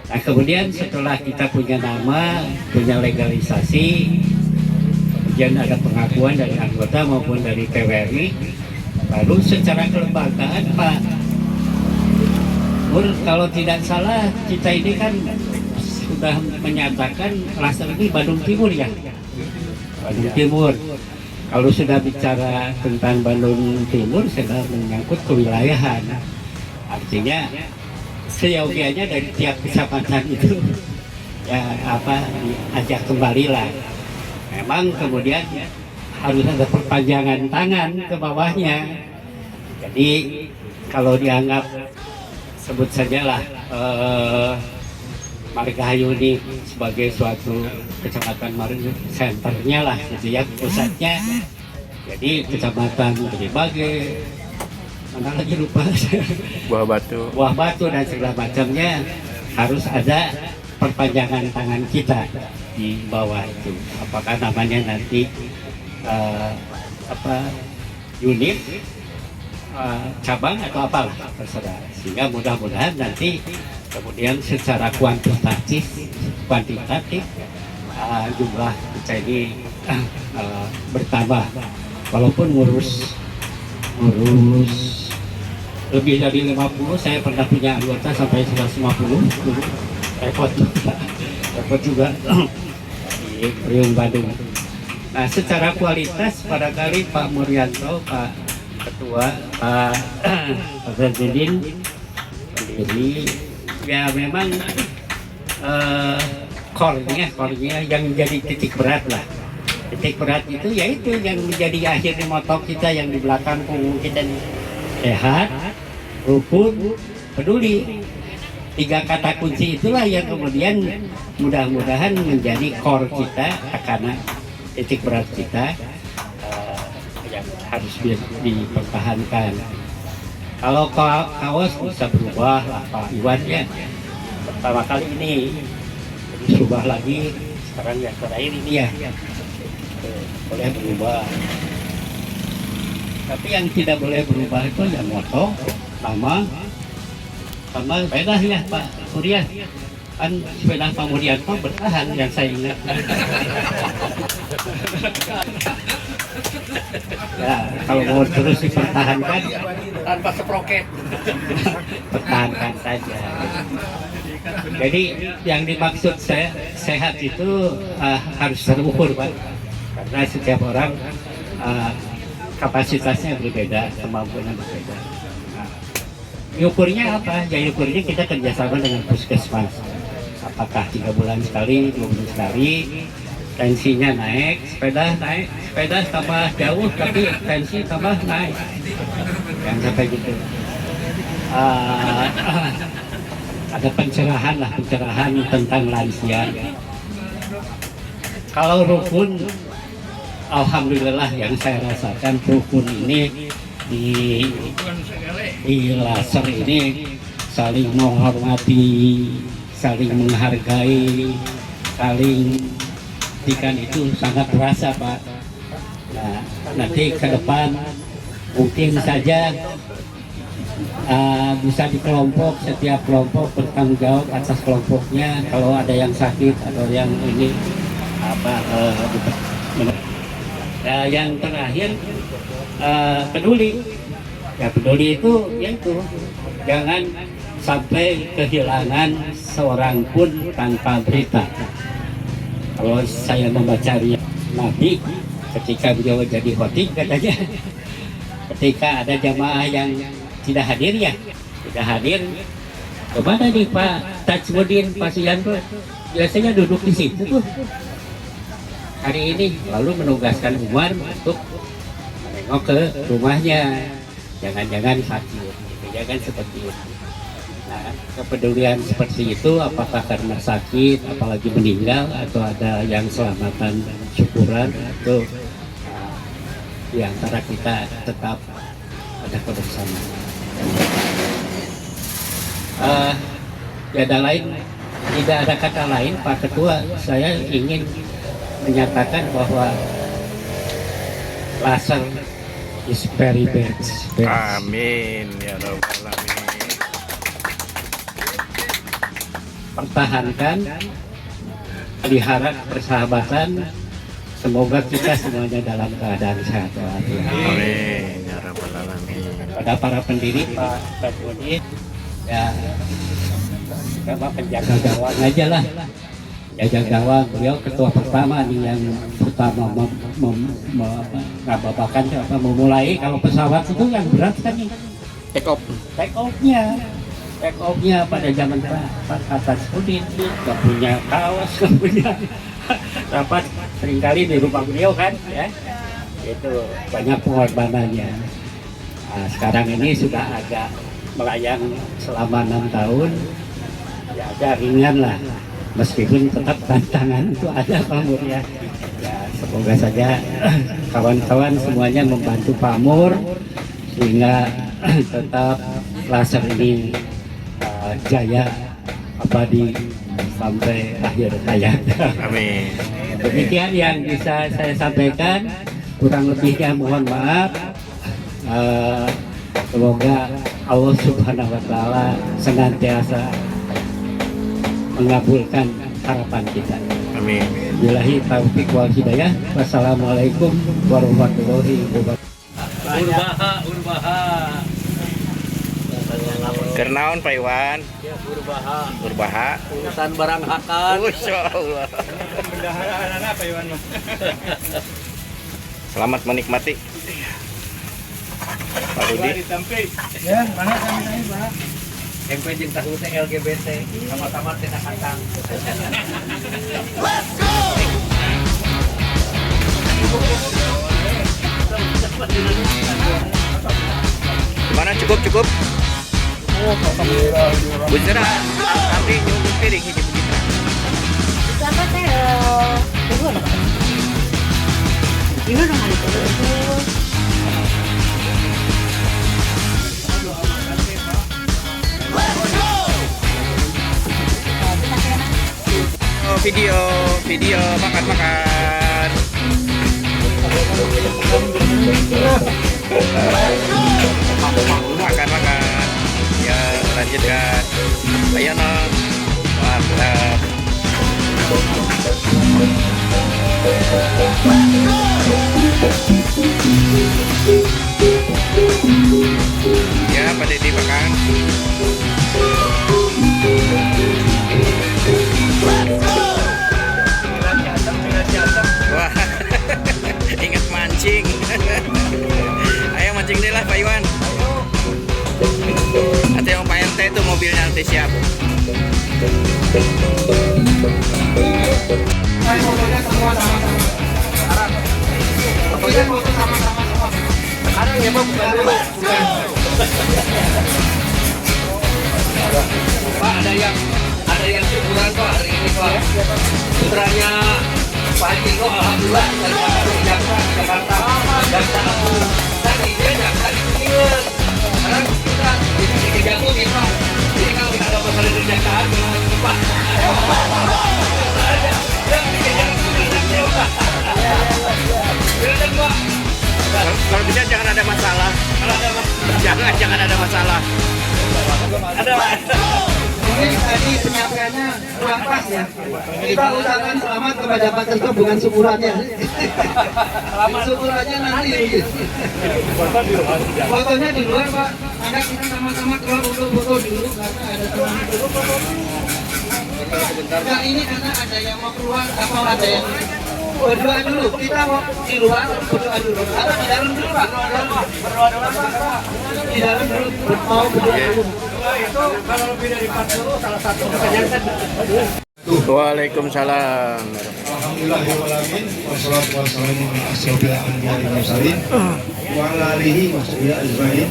Nah kemudian setelah kita punya nama, punya legalisasi, kemudian ada pengakuan dari anggota maupun dari TWRI. Lalu secara kelembagaan Pak Pur, kalau tidak salah kita ini kan sudah menyatakan klaster ini Bandung Timur ya, Bandung Timur. Kalau sudah bicara tentang Bandung Timur sudah menyangkut kewilayahan, artinya seyogianya dari tiap kecamatan itu ya diajak kembali lah. Memang kemudian harus ada perpanjangan tangan ke bawahnya. Jadi kalau dianggap sebut sajalah Margahayu ini sebagai suatu kecamatan senternya lah gitu ya, pusatnya. Jadi kecamatan berbagai mana lagi lupa Buah Batu dan segala macamnya harus ada perpanjangan tangan kita di bawah itu. Apakah namanya nanti unit cabang atau apalah terserah. Sehingga mudah-mudahan nanti kemudian secara kuantitatif jumlah kita ini bertambah. Walaupun ngurus lebih dari 50, saya pernah punya anggota sampai 150 dulu. Repot juga di Priung Bandung. Nah, secara kualitas barangkali Pak Muryanto, Pak Ketua, Pak Zainuddin sendiri ya memang core-nya yang menjadi titik berat lah. Titik berat itu yaitu yang menjadi akhirnya motor kita yang di belakang punggung kita ini. Sehat, rukun, peduli. 3 kata kunci itulah yang kemudian mudah-mudahan menjadi core kita, tekanan titik berat kita yang harus dipertahankan. Kalau kaos bisa berubah lah Pak Iwan ya. Pertama kali ini berubah lagi, sekarang yang terakhir ini ya boleh berubah. Tapi yang tidak boleh berubah itu ya moto, nama, sama sepeda ya Pak Surya. Kan sepeda Pak Muryanto bertahan yang saya ingat. Ya, kalau mau terus dipertahankan Tanpa sproket. pertahankan saja. Jadi yang dimaksud saya sehat itu harus terukur Pak, karena setiap orang kapasitasnya berbeda, kemampuannya berbeda. Ukurnya apa? Ya ukurnya kita kerjasama dengan puskesmas. Apakah 3 bulan sekali, 2 bulan sekali, tensinya naik, sepeda tambah jauh tapi tensi tambah naik. Yang sampai gitu. Ada pencerahan tentang lansia. Kalau rukun, alhamdulillah yang saya rasakan rukun ini di laser ini saling menghormati, saling menghargai, saling ikan itu sangat terasa Pak. Nah, nanti ke depan mungkin saja bisa di kelompok, setiap kelompok bertanggung jawab atas kelompoknya. Kalau ada yang sakit atau yang ini yang terakhir peduli. Ya peduli itu yaitu jangan sampai kehilangan seorang pun tanpa berita. Kalau saya membaca Nabi ketika beliau jadi khotib katanya, ketika ada jamaah yang tidak hadir kemana nih Pak Tajmudin, Pak Suyanto, biasanya duduk di situ tuh. Hari ini lalu menugaskan Umar untuk menengok ke rumahnya, jangan-jangan sakit, jangan seperti itu. Nah, kepedulian seperti itu apakah karena sakit, apalagi meninggal, atau ada yang selamatan syukuran, itu di antara kita tetap ada kebersamaan. Tiada lain, tidak ada kata lain Pak Ketua, saya ingin menyatakan bahwa laser is very best. Amin ya rabbal alamin. Pertahankan, pelihara persahabatan, Semoga kita semuanya dalam keadaan sehat walafiat. Amin ya rabbal alamin. Pada para pendiri Pak Budi, ya Bapak penjaga gawang aja lah. Jaga gawang, beliau ketua pertama nih yang pertama memulai. Kalau pesawat itu yang berat kan nih take off-nya pada zaman Pak atas Udin nggak punya kaos, nggak punya rapat, seringkali di rumah beliau kan ya, itu banyak pengorbanannya. Nah, sekarang ini sudah agak melayang selama 6 tahun, ya agak ringan lah, meskipun tetap tantangan itu ada Pak Mur ya. Ya semoga saja kawan-kawan semuanya membantu Pak Mur sehingga tetap laser ini jaya abadi sampai akhir hayat. Amin. Demikian yang bisa saya sampaikan, kurang lebihnya mohon maaf. Semoga Allah Subhanahu wa Ta'ala senantiasa mengabulkan harapan kita. Amin. Billahi taufiq wal hidayah. Wassalamualaikum warahmatullahi wabarakatuh. Urbaha. Kernaon Pak Iwan? Ya, urbaha. Urbaha. Urusan barang hakan. Insyaallah. Bendahara apa Iwan mah? Selamat menikmati. Pak Rudi. Ya, mana kami Pak? MP jeung tahu teh LGBT sama-sama tidak kacang. Gimana, cukup? Bujera, abdi nyumbut piring hiji begitu. Siapa teh? Tunggu apa? Ini dong ada itu. Oh, video makan. Makan. Ya, lanjutkan. Ayo non. Mantap. Ya, Pak Dedi makan. Wah, ingat mancing. Ayo mancing deh lah Pak Iwan. Nanti yang Pak RT itu mobilnya nanti siap. Pak, ada yang syukuran Pak hari ini Pak. Putranya Pak Haji kok alhamdulillah dari Jakarta dan tadi dia jangan ingat. Sekarang kita jadi jago nih Pak. Jadi kalau kita dapat kali kerjaan dengan Pak. Kalau bisa jangan ada masalah. Jangan ada masalah. Ada. Mungkin tadi penyampaiannya kurang pas ya. Kita ucapkan selamat kepada Pak Ketua bukan syukurannya. Syukurannya nanti. Fotonya di luar Pak. Ada kita sama-sama keluar untuk foto dulu karena ada teman dulu. Nah ini karena ada yang mau keluar atau ada yang berdoa dulu. Kita mau di luar berdoa dulu. Atau di dalam dulu Pak. Berdoa dulu Pak. Di dalam dulu mau berdoa dulu. Itu kalau lebih dari 40 salah satu pertanyaan. Waalaikumsalam. Alhamdulillahirrahmanirrahim. Wassalatu wassalamu ala asyrofil anbiya'i wal mursalin wa ala alihi wa sahbihi ajma'in.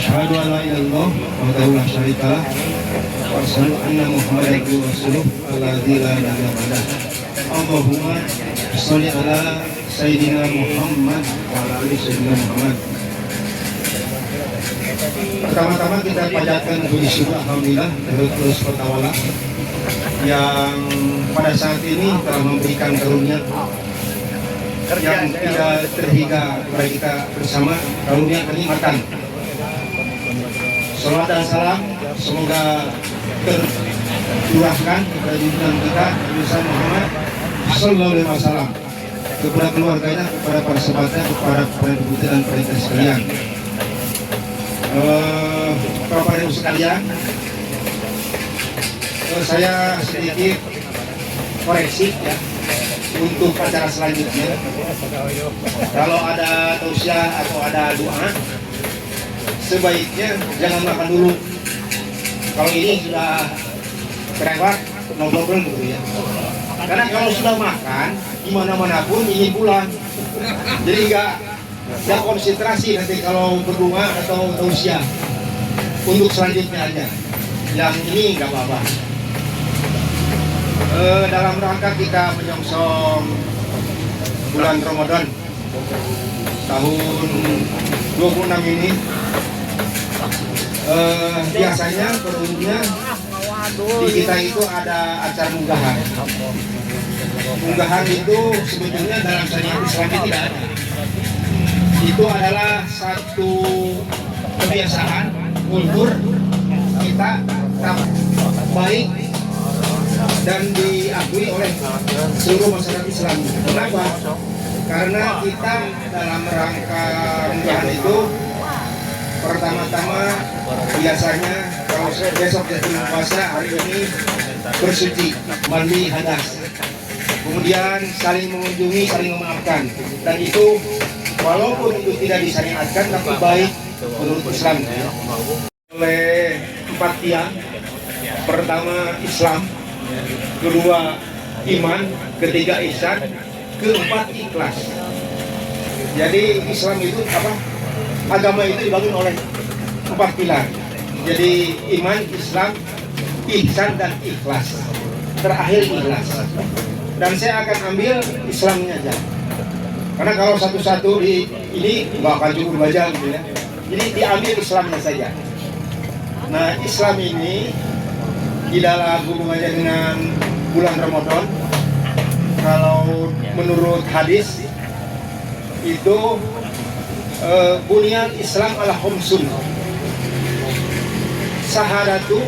Asyhadu an la ilaha illallah wahdahu la syarika lah wa asyhadu anna Muhammadan rasulullah alladzi la nabiyya ba'dahu. Allahumma shalli ala sayyidina Muhammad wa ala ali sayyidina Muhammad. Pertama-tama kita panjatkan puji syukur alhamdulillah terus pertawala yang pada saat ini telah memberikan karunia yang tidak terhingga kepada kita bersama, karunia kenikmatan. Salawat dan salam semoga tercurahkan kepada junjungan kita Nabi Muhammad Sallallahu Alaihi Wasallam, kepada keluarganya, kepada para sahabatnya, kepada penduduk dan perintah sekalian. Bapak Ibu sekalian, saya sedikit koreksi ya untuk acara selanjutnya. Kalau ada tausiah atau ada doa, sebaiknya jangan makan dulu. Kalau ini sudah kelewat, ngobrol gitu ya. Karena kalau sudah makan, gimana-mana pun ingin pulang. Jadi nggak konsentrasi nanti kalau berdoa atau tausiah. Untuk selanjutnya aja. Yang ini nggak apa-apa. Dalam rangka kita menyongsong bulan Ramadan tahun 26 ini, biasanya perumnya di kita itu ada acara munggahan. Munggahan itu sebetulnya dalam syariat Islam tidak ada. Itu adalah satu kebiasaan kultur kita baik dan diakui oleh seluruh masyarakat Islam. Kenapa? Karena kita dalam rangka munggahan itu pertama-tama biasanya kalau besok jatuh puasa, hari ini bersuci, mandi hadas, kemudian saling mengunjungi, saling memaafkan, dan itu walaupun itu tidak disyariatkan tapi baik menurut Islam. Oleh 4 tiang, pertama Islam, kedua iman, ketiga ihsan, keempat ikhlas. Jadi Islam itu apa? Agama itu dibangun oleh 4 pilar. Jadi iman, Islam, ihsan dan ikhlas. Terakhir ikhlas. Dan saya akan ambil Islamnya aja. Karena kalau satu-satu di ini nggak akan cukup baca gitu ya. Jadi diambil Islamnya saja. Nah, Islam ini di dalam hubungannya dengan bulan Ramadan, kalau menurut hadis itu bunyan Islam ala khamsun. Syahadatu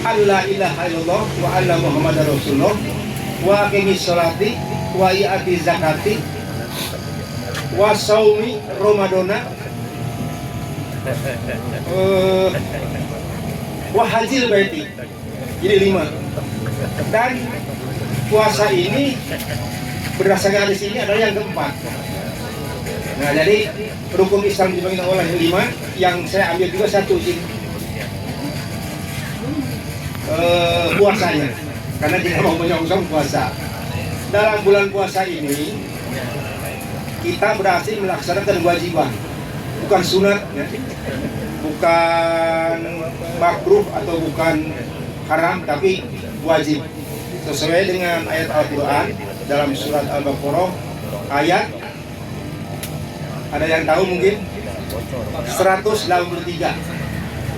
alla ilaha illallah wa anna muhammadar rasulullah wa aqimis sholati wa i'ati zakati wa shaumi ramadana wa hajil baiti. Jadi 5. Dan puasa ini berdasarkan hadis ini adalah yang keempat. Nah, jadi rukun Islam dibagi oleh 5, yang saya ambil juga satu sih. Puasanya, karena kita mau menyongsong puasa. Dalam bulan puasa ini kita berhasil melaksanakan kewajiban, bukan sunat, ya. Bukan makruh atau bukan haram, tapi wajib sesuai dengan ayat Al-Quran dalam surat Al-Baqarah ayat, ada yang tahu mungkin 183.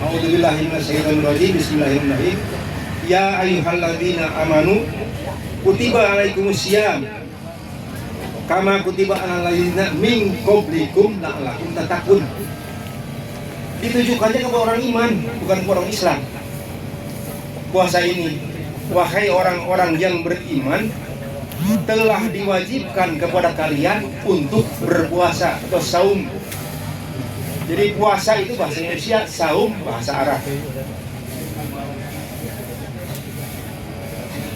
A'udzubillahi minasyaitonirrajim. Bismillahirrahmanirrahim. Ya ayyuhalladzina amanu kutiba alaikumusiyam kama kutiba alal ladzina min qablikum la'allakum tattaqun. Ditujukannya kepada orang iman, bukan kepada orang Islam. Puasa ini, wahai orang-orang yang beriman, telah diwajibkan kepada kalian untuk berpuasa atau saum. Jadi puasa itu bahasa Indonesia, saum bahasa Arab.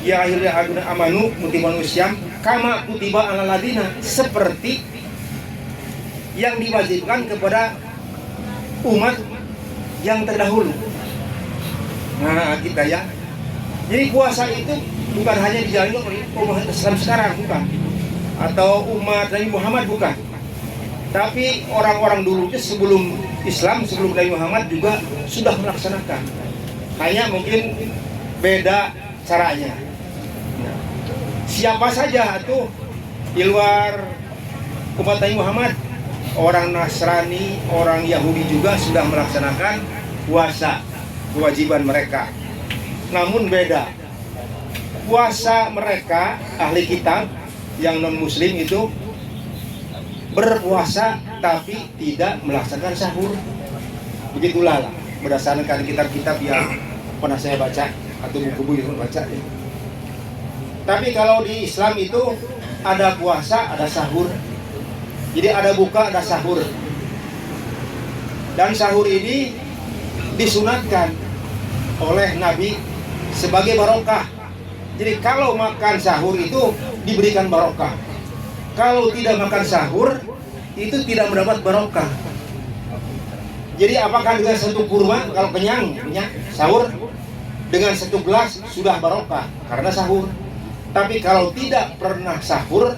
Ya ayyuhalladzina amanu kutiba alaikumusiyam kama kutiba alal ladzina, seperti yang diwajibkan kepada umat yang terdahulu. Nah, kita ya. Jadi puasa itu bukan hanya dijalani oleh umat Islam sekarang, bukan. Atau umat Nabi Muhammad, bukan. Tapi orang-orang dulu sebelum Islam, sebelum Nabi Muhammad juga sudah melaksanakan. Hanya mungkin beda caranya. Nah, siapa saja tuh di luar umat Nabi Muhammad, orang Nasrani, orang Yahudi juga sudah melaksanakan puasa, kewajiban mereka. Namun beda. Puasa mereka, ahli kitab yang non-muslim itu berpuasa tapi tidak melaksanakan sahur. Begitulah lah, berdasarkan kitab-kitab yang pernah saya baca atau buku-buku yang saya baca. Tapi kalau di Islam itu ada puasa, ada sahur. Jadi ada buka, ada sahur. Dan sahur ini disunatkan oleh Nabi sebagai barokah. Jadi kalau makan sahur itu diberikan barokah. Kalau tidak makan sahur itu tidak mendapat barokah. Jadi apakah dengan satu kurma kalau kenyang sahur, dengan satu gelas sudah barokah karena sahur. Tapi kalau tidak pernah sahur,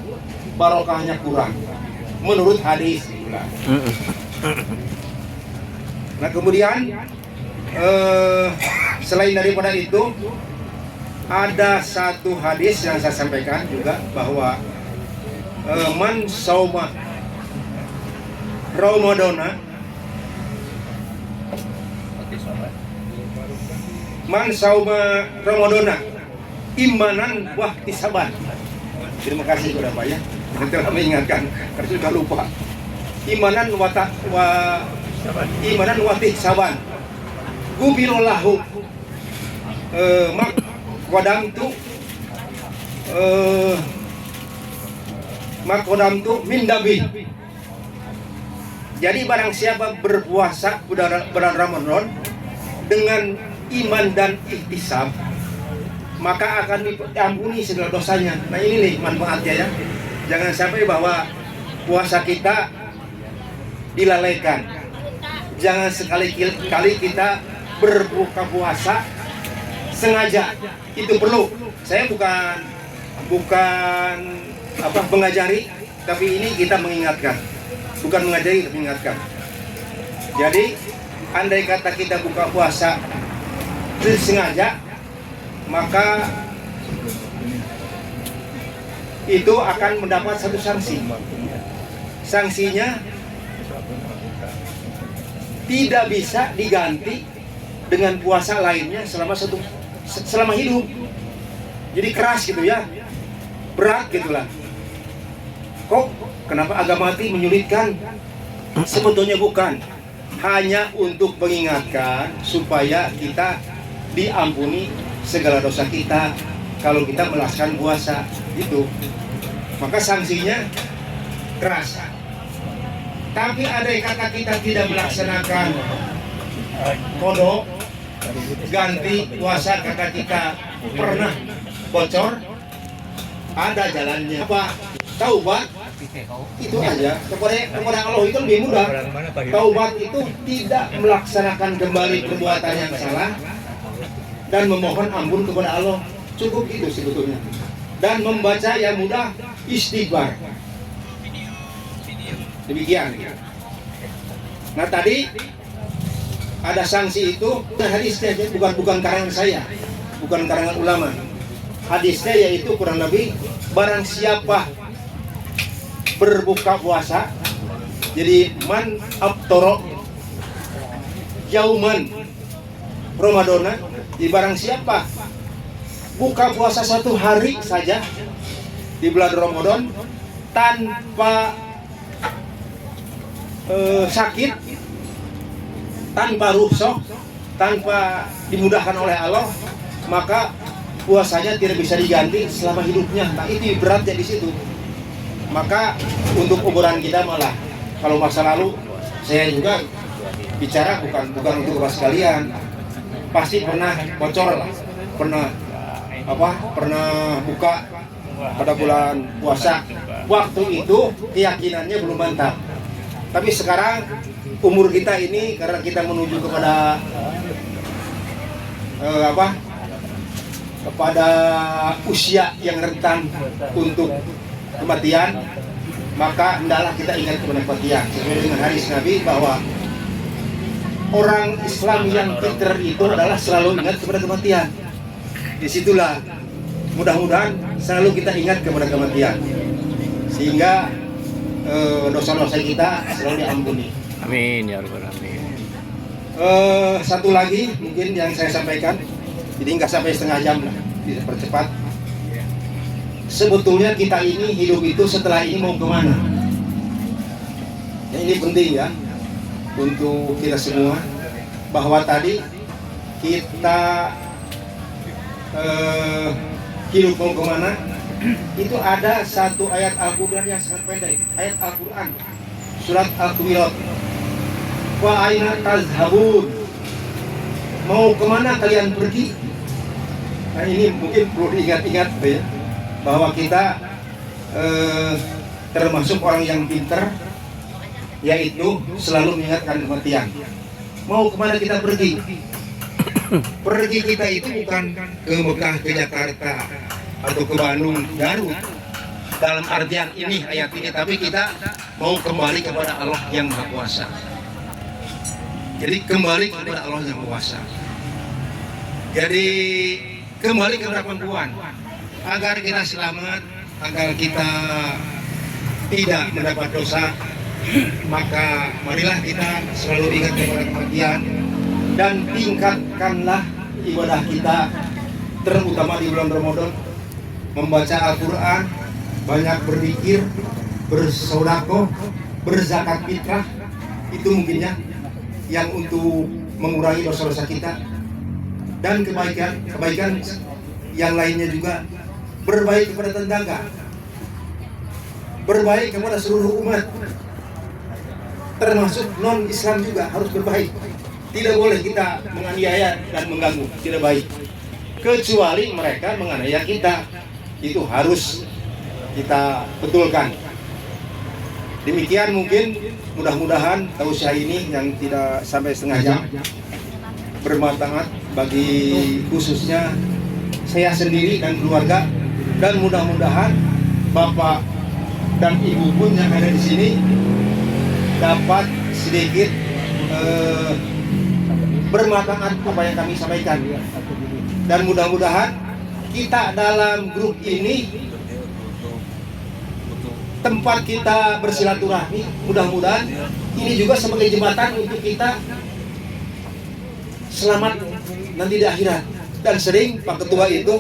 barokahnya kurang menurut hadis. Nah kemudian selain daripada itu ada satu hadis yang saya sampaikan juga bahwa man sauma Ramadana, man sauma Ramadana imanan wahtisaban. Terima kasih kepada Pak ya, nanti telah mengingatkan karena sudah lupa. Imanan imanan wahtisaban gubirolahu mak kodam tu mindabi. Jadi barang siapa berpuasa bulan Ramadan dengan iman dan ihtisab, maka akan diampuni segala dosanya. Nah ini nih manfaatnya ya. Jangan sampai bahwa puasa kita dilalaikan. Jangan sekali-kali kita berbuka puasa sengaja. Itu perlu. Saya bukan mengajari, tapi ini kita mengingatkan. Bukan mengajari, tapi mengingatkan. Jadi andai kata kita buka puasa sengaja, maka itu akan mendapat satu sanksi. Sanksinya tidak bisa diganti dengan puasa lainnya selama hidup. Jadi keras gitu ya, berat gitulah. Kok kenapa agama mati menyulitkan? Sebetulnya bukan, hanya untuk mengingatkan supaya kita diampuni segala dosa kita kalau kita melaksanakan puasa itu. Maka sanksinya keras. Tapi ada kata kita tidak melaksanakan kodok ganti puasa, kata kita pernah bocor, ada jalannya. Apa? Taubat itu aja kepada Allah itu lebih mudah. Taubat itu tidak melaksanakan kembali perbuatan yang salah dan memohon ampun kepada Allah, cukup itu sebetulnya. Dan membaca yang mudah istighfar. Demikian. Nah tadi ada sanksi itu, hadisnya bukan karangan saya, bukan karangan ulama. Hadisnya yaitu kurang lebih barang siapa berbuka puasa, jadi man aftara yauman Ramadana, jadi barang siapa buka puasa satu hari saja di bulan Ramadan tanpa sakit, tanpa rukhsah, tanpa dimudahkan oleh Allah, maka puasanya tidak bisa diganti selama hidupnya. Nah itu beratnya di situ. Maka untuk ukuran kita malah, kalau masa lalu saya juga bicara bukan untuk bahas kalian, pasti pernah bocor, pernah buka pada bulan puasa. Waktu itu keyakinannya belum mantap. Tapi sekarang umur kita ini karena kita menuju kepada kepada usia yang rentan untuk kematian, maka hendaklah kita ingat kepada kematian. Sesuai dengan hadis Nabi bahwa orang Islam yang pintar itu adalah selalu ingat kepada kematian. Disitulah mudah-mudahan selalu kita ingat kepada kematian, sehingga dosa-dosa kita selalu diampuni. Amin ya rabbal alamin. Satu lagi mungkin yang saya sampaikan, jadi nggak sampai setengah jam lah, bisa percepat. Sebetulnya kita ini hidup itu setelah ini mau kemana? Ya, ini penting ya untuk kita semua, bahwa tadi kita hidup mau kemana, itu ada satu ayat Al-Quran yang sangat pendek. Ayat Al-Quran surat Al-Hujurat, wa aina tazhabun, mau kemana kalian pergi. Nah ini mungkin perlu diingat-ingat ya, bahwa kita termasuk orang yang pintar, yaitu selalu mengingatkan kematian. Mau kemana kita pergi? Pergi kita itu bukan ke Mekah, ke Jakarta, atau ke Bandung, Garut. Dalam artian ini ayat ini, tapi kita mau kembali kepada Allah yang Maha Kuasa. Jadi kembali kepada Allah yang Maha Kuasa. Jadi kembali kepada penguatan agar kita selamat, agar kita tidak mendapat dosa. Maka marilah kita selalu ingat kepada kematian dan tingkatkanlah ibadah kita, terutama di bulan Ramadan, membaca Al-Quran, banyak berzikir, bersedekah, berzakat fitrah. Itu mungkinnya yang untuk mengurangi dosa-dosa kita. Dan kebaikan yang lainnya juga, berbaik kepada tetangga, berbaik kepada seluruh umat, termasuk non-Islam juga harus berbaik. Tidak boleh kita menganiaya dan mengganggu, tidak baik. Kecuali mereka menganiaya kita, itu harus kita betulkan. Demikian mungkin, mudah-mudahan tausiah ini yang tidak sampai setengah jam bermanfaat bagi khususnya saya sendiri dan keluarga, dan mudah-mudahan Bapak dan Ibu pun yang ada di sini dapat sedikit bermanfaat apa yang kami sampaikan. Dan mudah-mudahan kita dalam grup ini, tempat kita bersilaturahmi, mudah-mudahan ini juga sebagai jembatan untuk kita selamat nanti di akhirat. Dan sering Pak Ketua itu,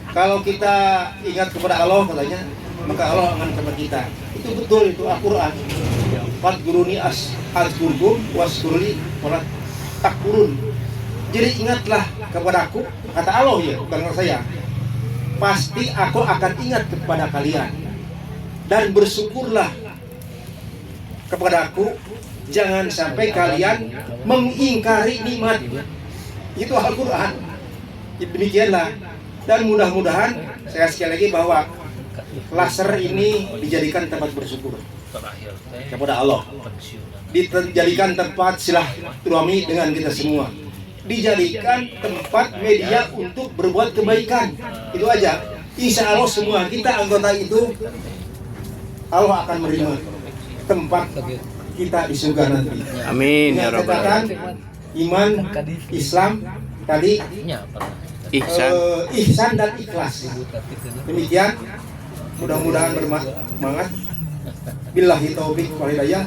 kalau kita ingat kepada Allah katanya, maka Allah akan kepada kita. Itu betul, itu Al-Quran. Fadkuruni azkurkum waskurli walat takkurun. Jadi ingatlah kepadaku, kata Allah ya, bukan kata saya. Pasti aku akan ingat kepada kalian. Dan bersyukurlah kepadaku, jangan sampai kalian mengingkari nikmat. Itu Al-Quran. Demikianlah. Dan mudah-mudahan, saya sekali lagi bahwa laser ini dijadikan tempat bersyukur kepada Allah, dijadikan tempat silaturahmi dengan kita semua, dijadikan tempat media untuk berbuat kebaikan. Itu aja. Insya Allah semua kita anggota itu, Allah akan menerima tempat kita di surga nanti. Amin ya rabbal alamin. Iman, Islam, tadi ihsan dan ikhlas. Demikian, mudah-mudahan bermanfaat. Billahi taufiq wal hidayah.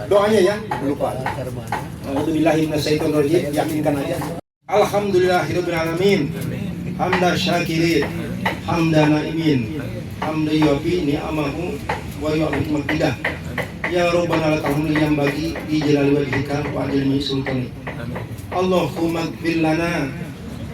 Doanya ya, lupa. Alhamdulillahi minasyaitonir rajim, yakinkan aja. Alhamdulillahirabbil alamin. Hamdan syakirin, hamdan naimin, hamdan yuafi ni'amahu wa yu'afi maqidah. Ya Rabbana lakal hamdu yang bagi di jalali wajhika wa ajli sultani. Allahumma ighfir lana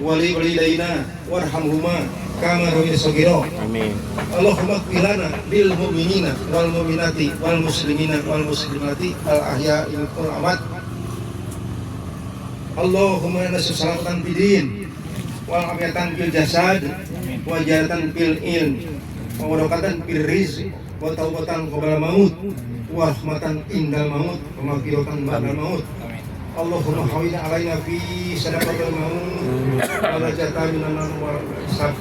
wa li walidayna warhamhuma kama rabbayana shaghira. Amin. Allahumma ighfir lana lil mu'minina wal mu'minati wal muslimina wal muslimati al ahya'i wal amwat. Allahumma nasu salamatan bidin wal afiyatan fil jasad wa jaratan fil ilm wa barakatan fil rizq wa taubatan qabla maut wa rahmatan indal maut wa maghfiratan ba'dal maut. Allahumma hawina alaina fi sadaqatil maut wa rajatan minan wal hisab.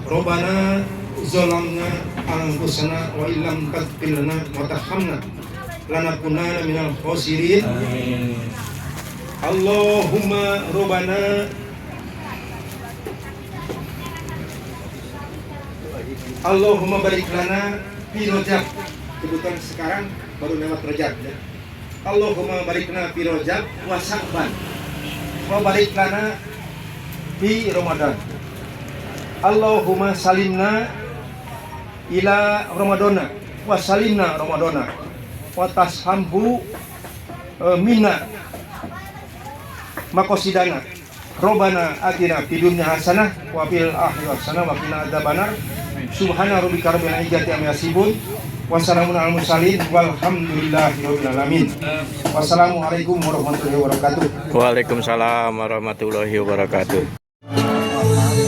Rabbana zalamna anfusana wa illam taghfir lana wa tarhamna lanakunanna minal khasirin. Allahumma Rabbana Allahumma barik lana fi Rajab. Kebetulan sekarang baru lewat Rajab ya. Allahumma barik lana fi Rajab wa Sya'ban. Wa barik lana fi Ramadan. Allahumma salimna ila Ramadana wa salimna Ramadana wa tashamhu minna makosidana Robbana atina fid dunya hasanah wa fil akhirati hasanah wa qina adzabannar. Subhana rabbika rabbil izzati amma yasifun. Wassalamun alal mursalin walhamdulillahirabbil alamin. Wassalamualaikum warahmatullahi wabarakatuh. Waalaikumsalam warahmatullahi wabarakatuh.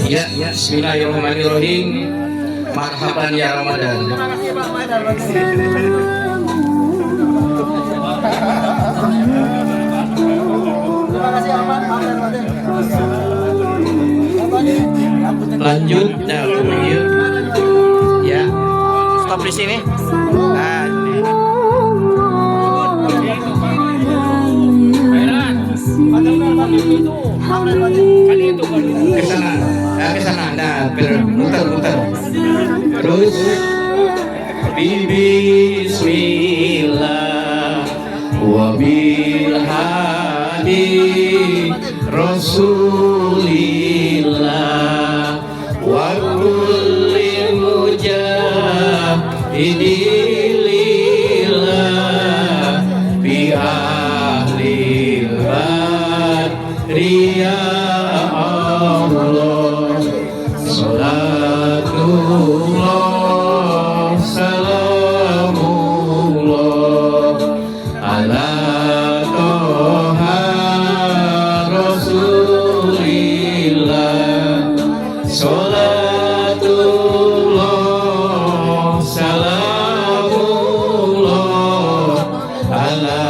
Ya, bismillahirrahmanirrahim. Marhaban ya Ramadan. Lanjut, nah, yuk. Ya, stop di sini. Nah, ini. Ke sana, nah, muter. Terus, Bismillah wa bil hadi Rasulillah wa kulli mujahidillah bi ahli badri ya Allah. Salatullah salamullah ala toha rasulillah. Salatullah salamullah ala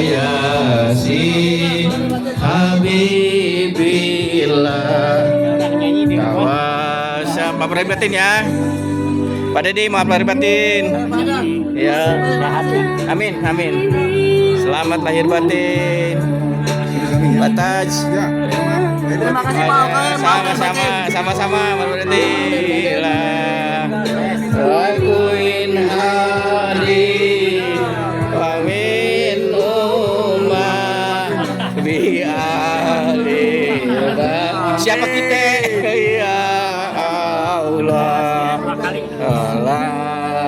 yasin habibillah. Maaf lahir batin ya Pak Dedi, maaf lahir batin ya. Amin, amin. Selamat lahir batin Pak Taj. Terima kasih Pak Oke. Sama-sama Alhamdulillah. Wakuin hadi wamin ummah bi ahli. Siapa kita? Ya Allah.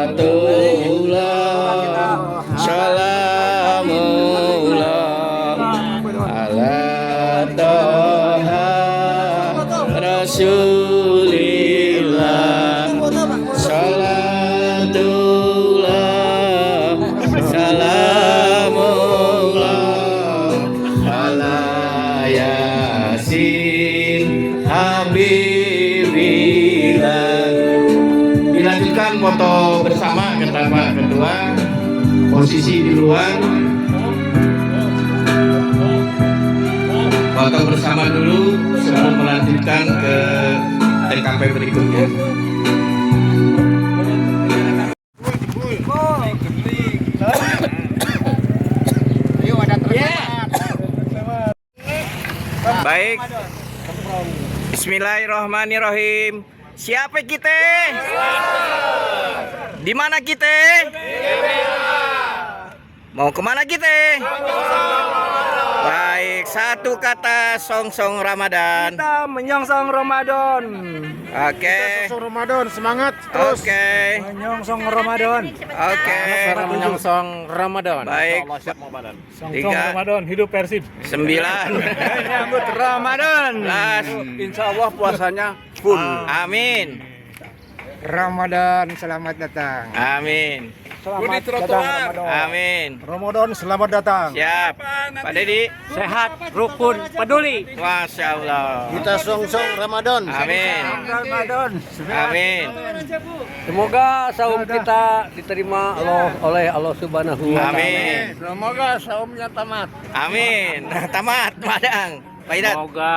Salatullah salamullah ala toha rasulillah. Salatullah salamullah ala yasin habibillah. Dilanjutkan foto bersama pertama kedua, posisi di luar. Foto bersama dulu sebelum melanjutkan ke TKP berikutnya. Baik. Bismillahirrahmanirrahim. Siapa kita? Di mana kita? Mau kemana kita? Baik, satu kata songsong Ramadan. Kita menyongsong Ramadan. Oke. Menyongsong Ramadan, semangat terus. Oke. Menyongsong Ramadan. Oke. Menyongsong Ramadan. Baik. Tiga. Ramadan, hidup Persib. 9. Menyambut Ramadan. 11. Insya Allah puasanya full. Amin. Ramadan selamat datang. Amin. Selamat datang Ramadan. Amin. Ramadan selamat datang. Siap. Pak Dedi. Sehat, rukun, peduli. Masya Allah. Kita songsong Ramadan. Amin. Ramadan. Amin. Semoga saum kita diterima oleh Allah Subhanahu wa Ta'ala. Amin. Semoga saumnya tamat. Amin. Tamat, Madang. Pak Idat. Semoga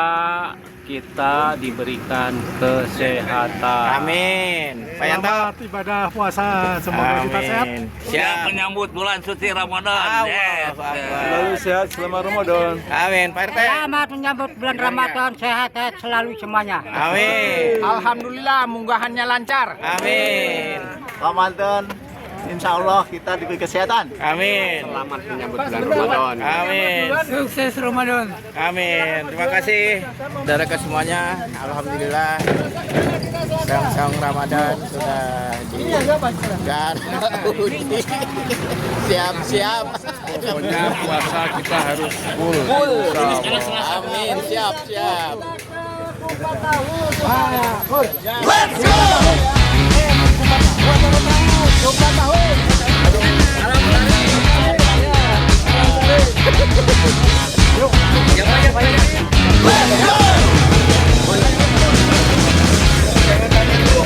kita diberikan kesehatan. Amin. Pak Yanto. Selamat ibadah puasa. Semoga kita sehat. Siap. Menyambut bulan suci Ramadan. Allah Akbar. Selalu sehat selama Ramadan. Amin. Pak RT. Selamat menyambut bulan Ramadan, sehat selalu semuanya. Amin. Alhamdulillah munggahannya lancar. Amin. Ramadan insya Allah kita diberi kesehatan. Amin. Selamat menyambut bulan Ramadan. Amin. Sukses Ramadan. Amin. Terima kasih saudara semuanya. Alhamdulillah. Saung Ramadan sudah digaruk. Siap-siap. Pokoknya puasa kita harus full. Amin, siap-siap.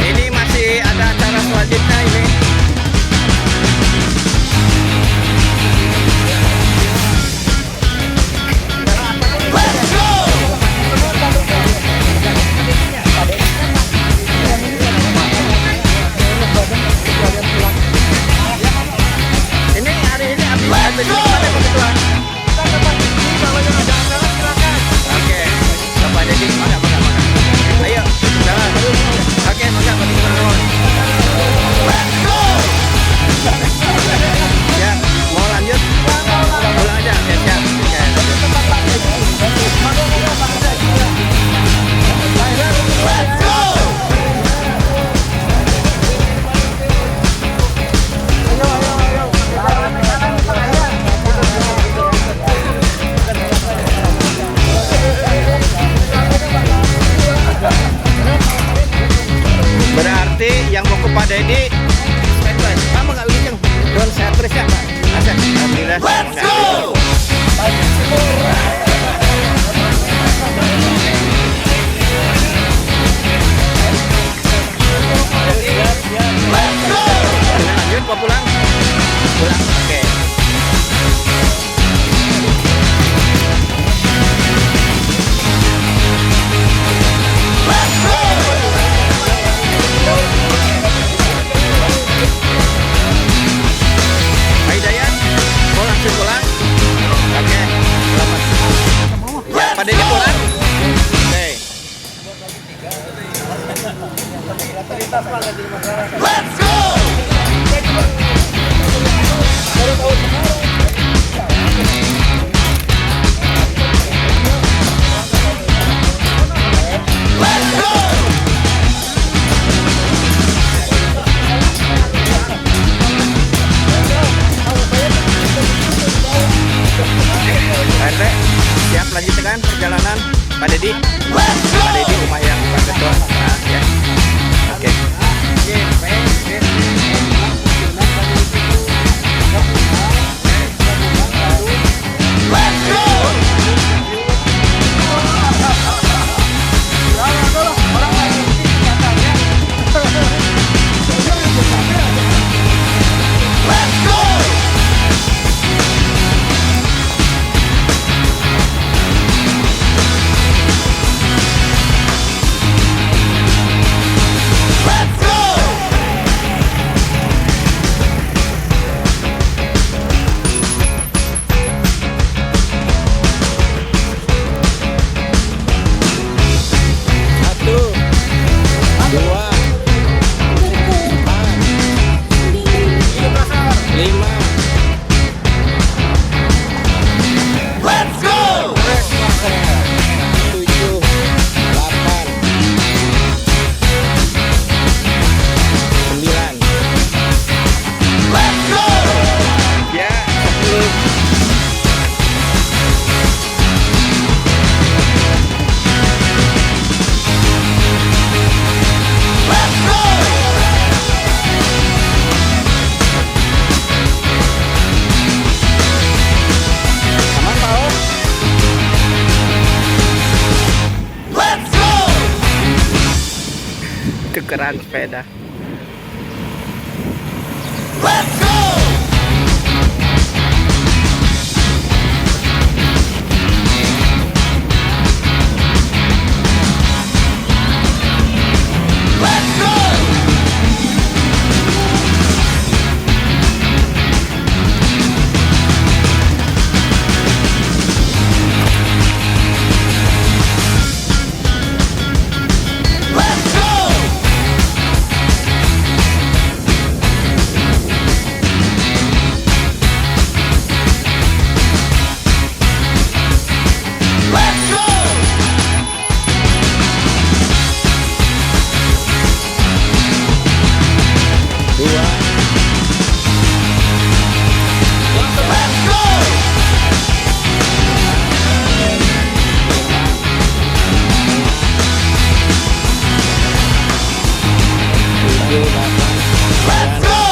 Ini masih ada acara selanjutnya ini. Ini hari ini habis ada kebetulan. Oke, Bapak Deddy, makan. Ayo, jalan. Oke, makan. Ya, mau lanjut? Pulang aja, siap. Berarti yang mau ke Pak Deddy standby. Kamu nggak ujung. Don saya terus ya Pak. Alhamdulillah. Let's go. Lanjut mau pulang? Pulang. Oke. Hai Dayan, mau langsung pulang? Oke, selamat. Ya, Pak Deddy pulang? Oke. Let's go! Let's go! RT, siap lanjutkan perjalanan Pak Deddy. Pak Deddy rumah yang Pak Ketua. Nah, ya. Oke. Let's go. Let's go. Let's go! Satu, dua, empat, lima. Let's go! 7, 8, 9. Let's go! Ya, 10. Let's go! Aman, Pak Om? Let's go! Tukeran sepeda. Let's go! Let's go! Let's go! Let's go.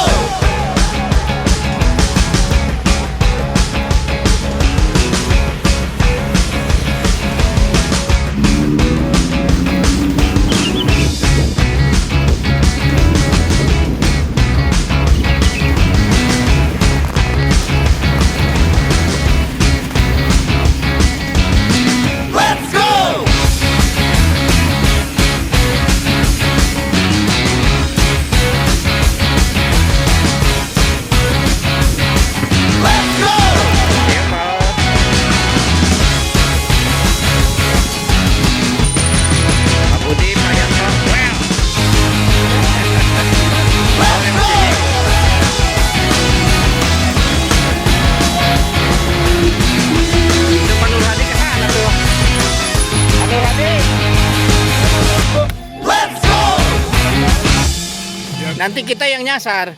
Nanti kita yang nyasar.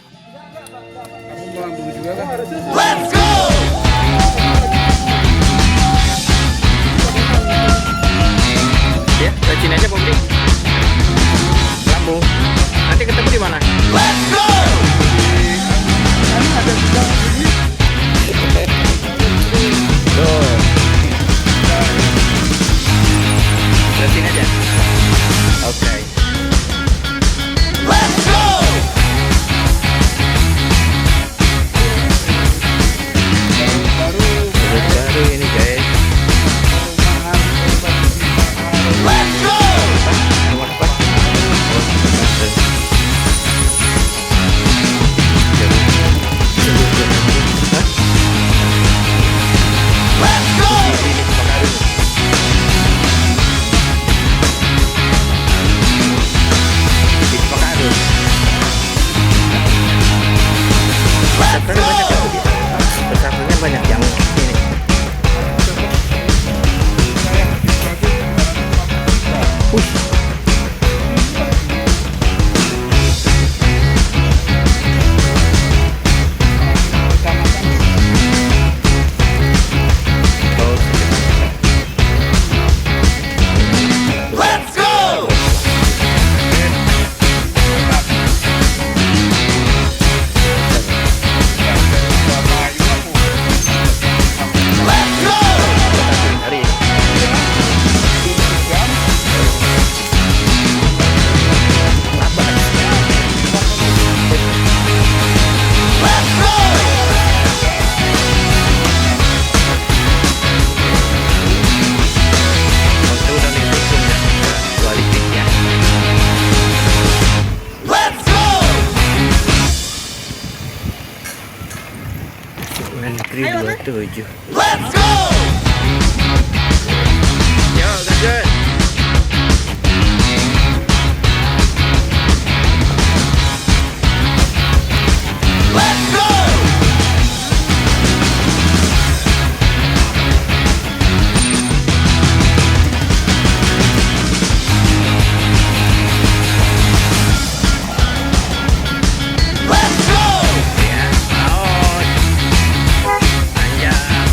Let's go. Ya, rajin aja Bobby. Lambung. Nanti ketemu di mana? Let's go. Tuh. Rajin aja. Oke. Let's go. Baru ini guys. Let's go. Let's go. Pesertanya banyak yang ini. Let's go. Let's go. Hari ini. Let's go. Oke, udah ngikutin ya. Balikin ya. Let's go. Menteri 27. Let's go. Yo, lanjut. Let's go. Let's go. Ya, out. Panjang.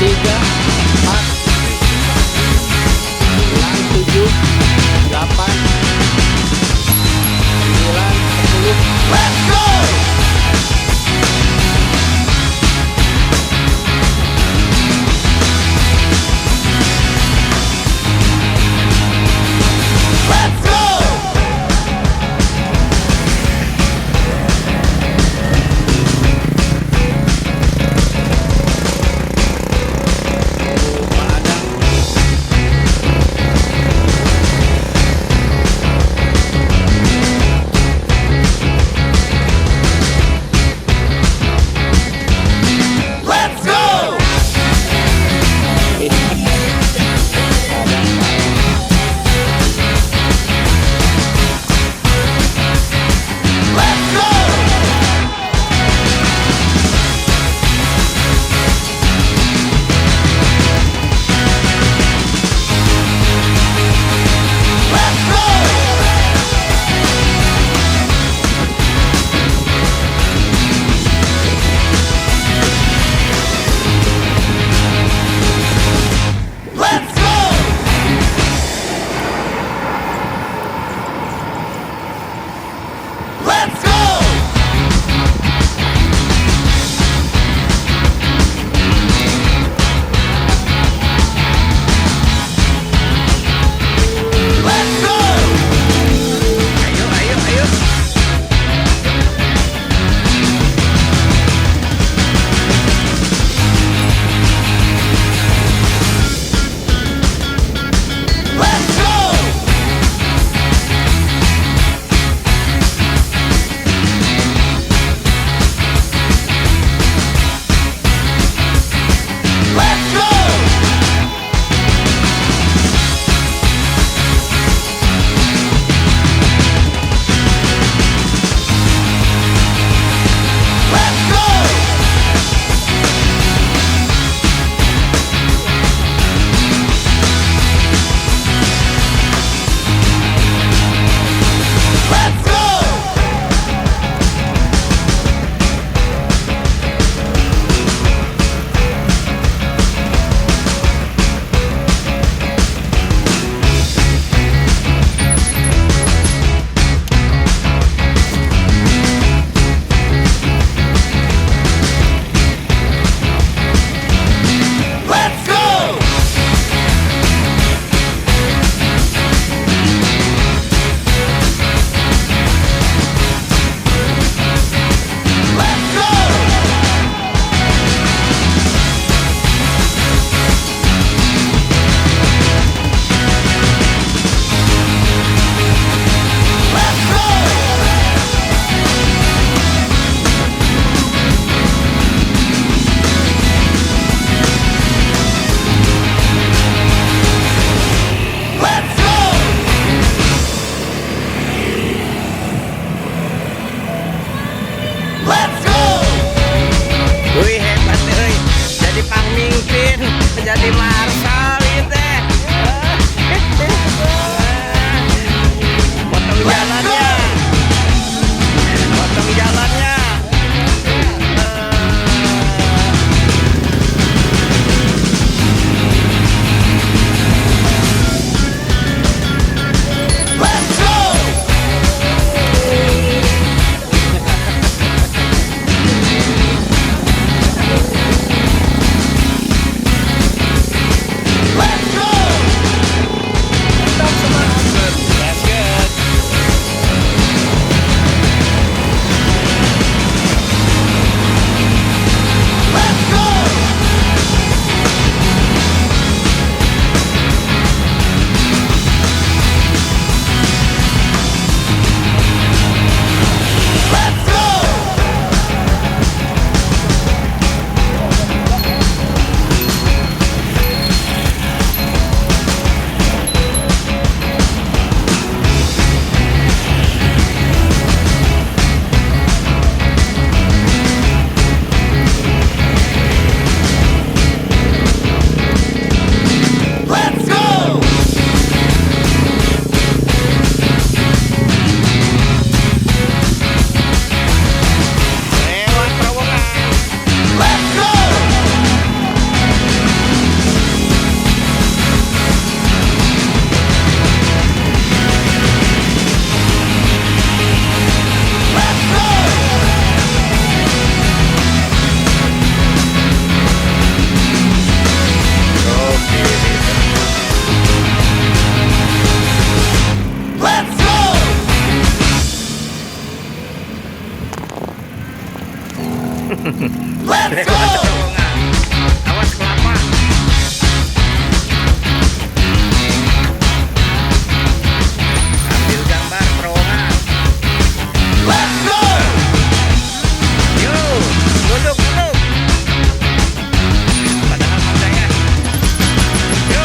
3, 4, 6, 7, 8, 9, 10. Let's go! Let's go! Lewat terowongan. Awas kelapa. Ambil gambar terowongan. Yo, duduk. Padahal mau saya. Yo.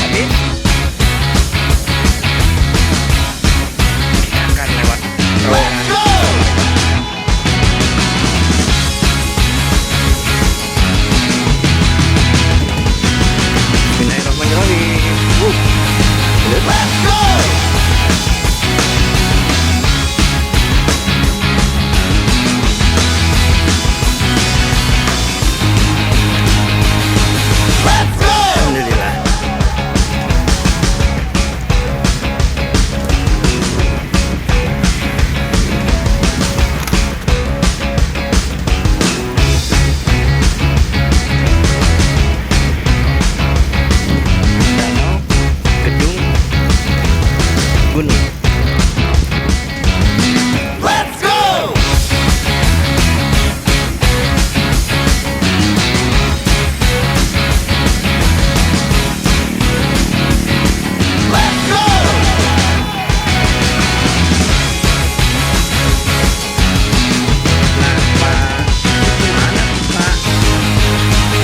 Habis. Akan lewat terowongan. Bismillahirrahmanirrahim. Alhamdulillah. Danau Gedung Gunung.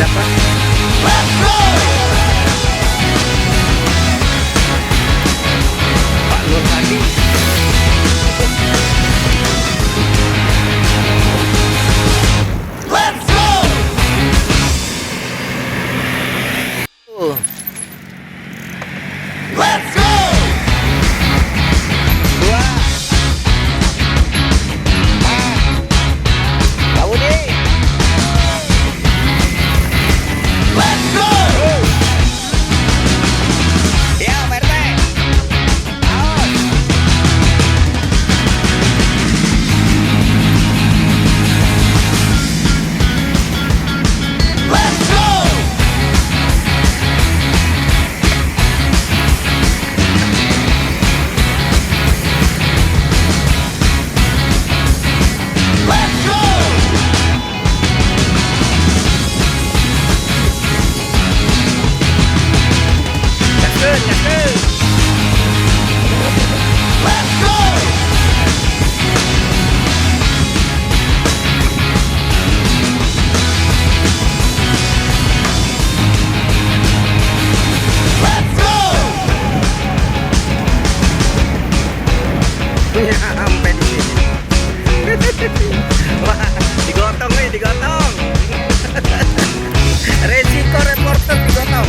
Siapa? Pak Nur Hadi. Dua. Tahu nih. Ya, Pak RT. Awas. Gaskeun. Ya, sampai di sini. Wah, digotong. Resiko reporter digotong.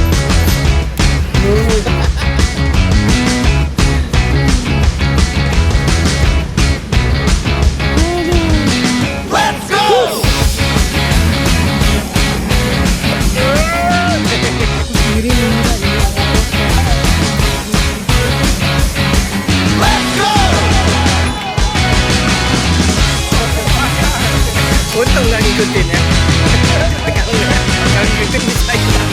Untung nggak ngikutin ya. Kalau ngikutin bisa hilang.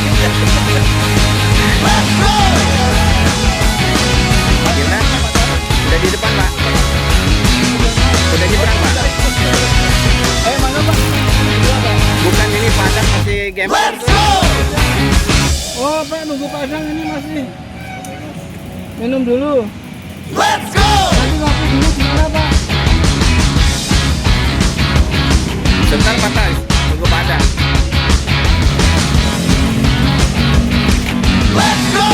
Gimana? Udah di depan, Pak. Udah nyebrang, Pak. Mana Pak? Bukan ini padang masih gamer. Oh Pak, nunggu pasang ini masih. Minum dulu. Nanti ngopi dulu gimana Pak? Sebentar, Pak Tas. Tunggu padang. Let's go!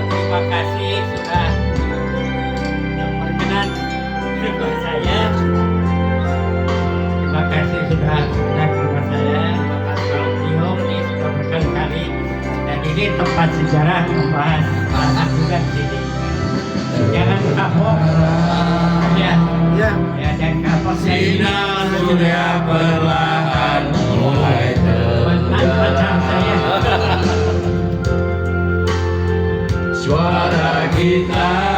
terima kasih sudah berkenan dengan saya. Terima kasih sudah berkenan dengan saya. Beliau ini sudah berkali-kali dan ini tempat sejarah membahas anak juga di sini. Jangan kapok, ya, ya jangan kapok. Sinar surya perlahan mulai Pacar saya. suara kita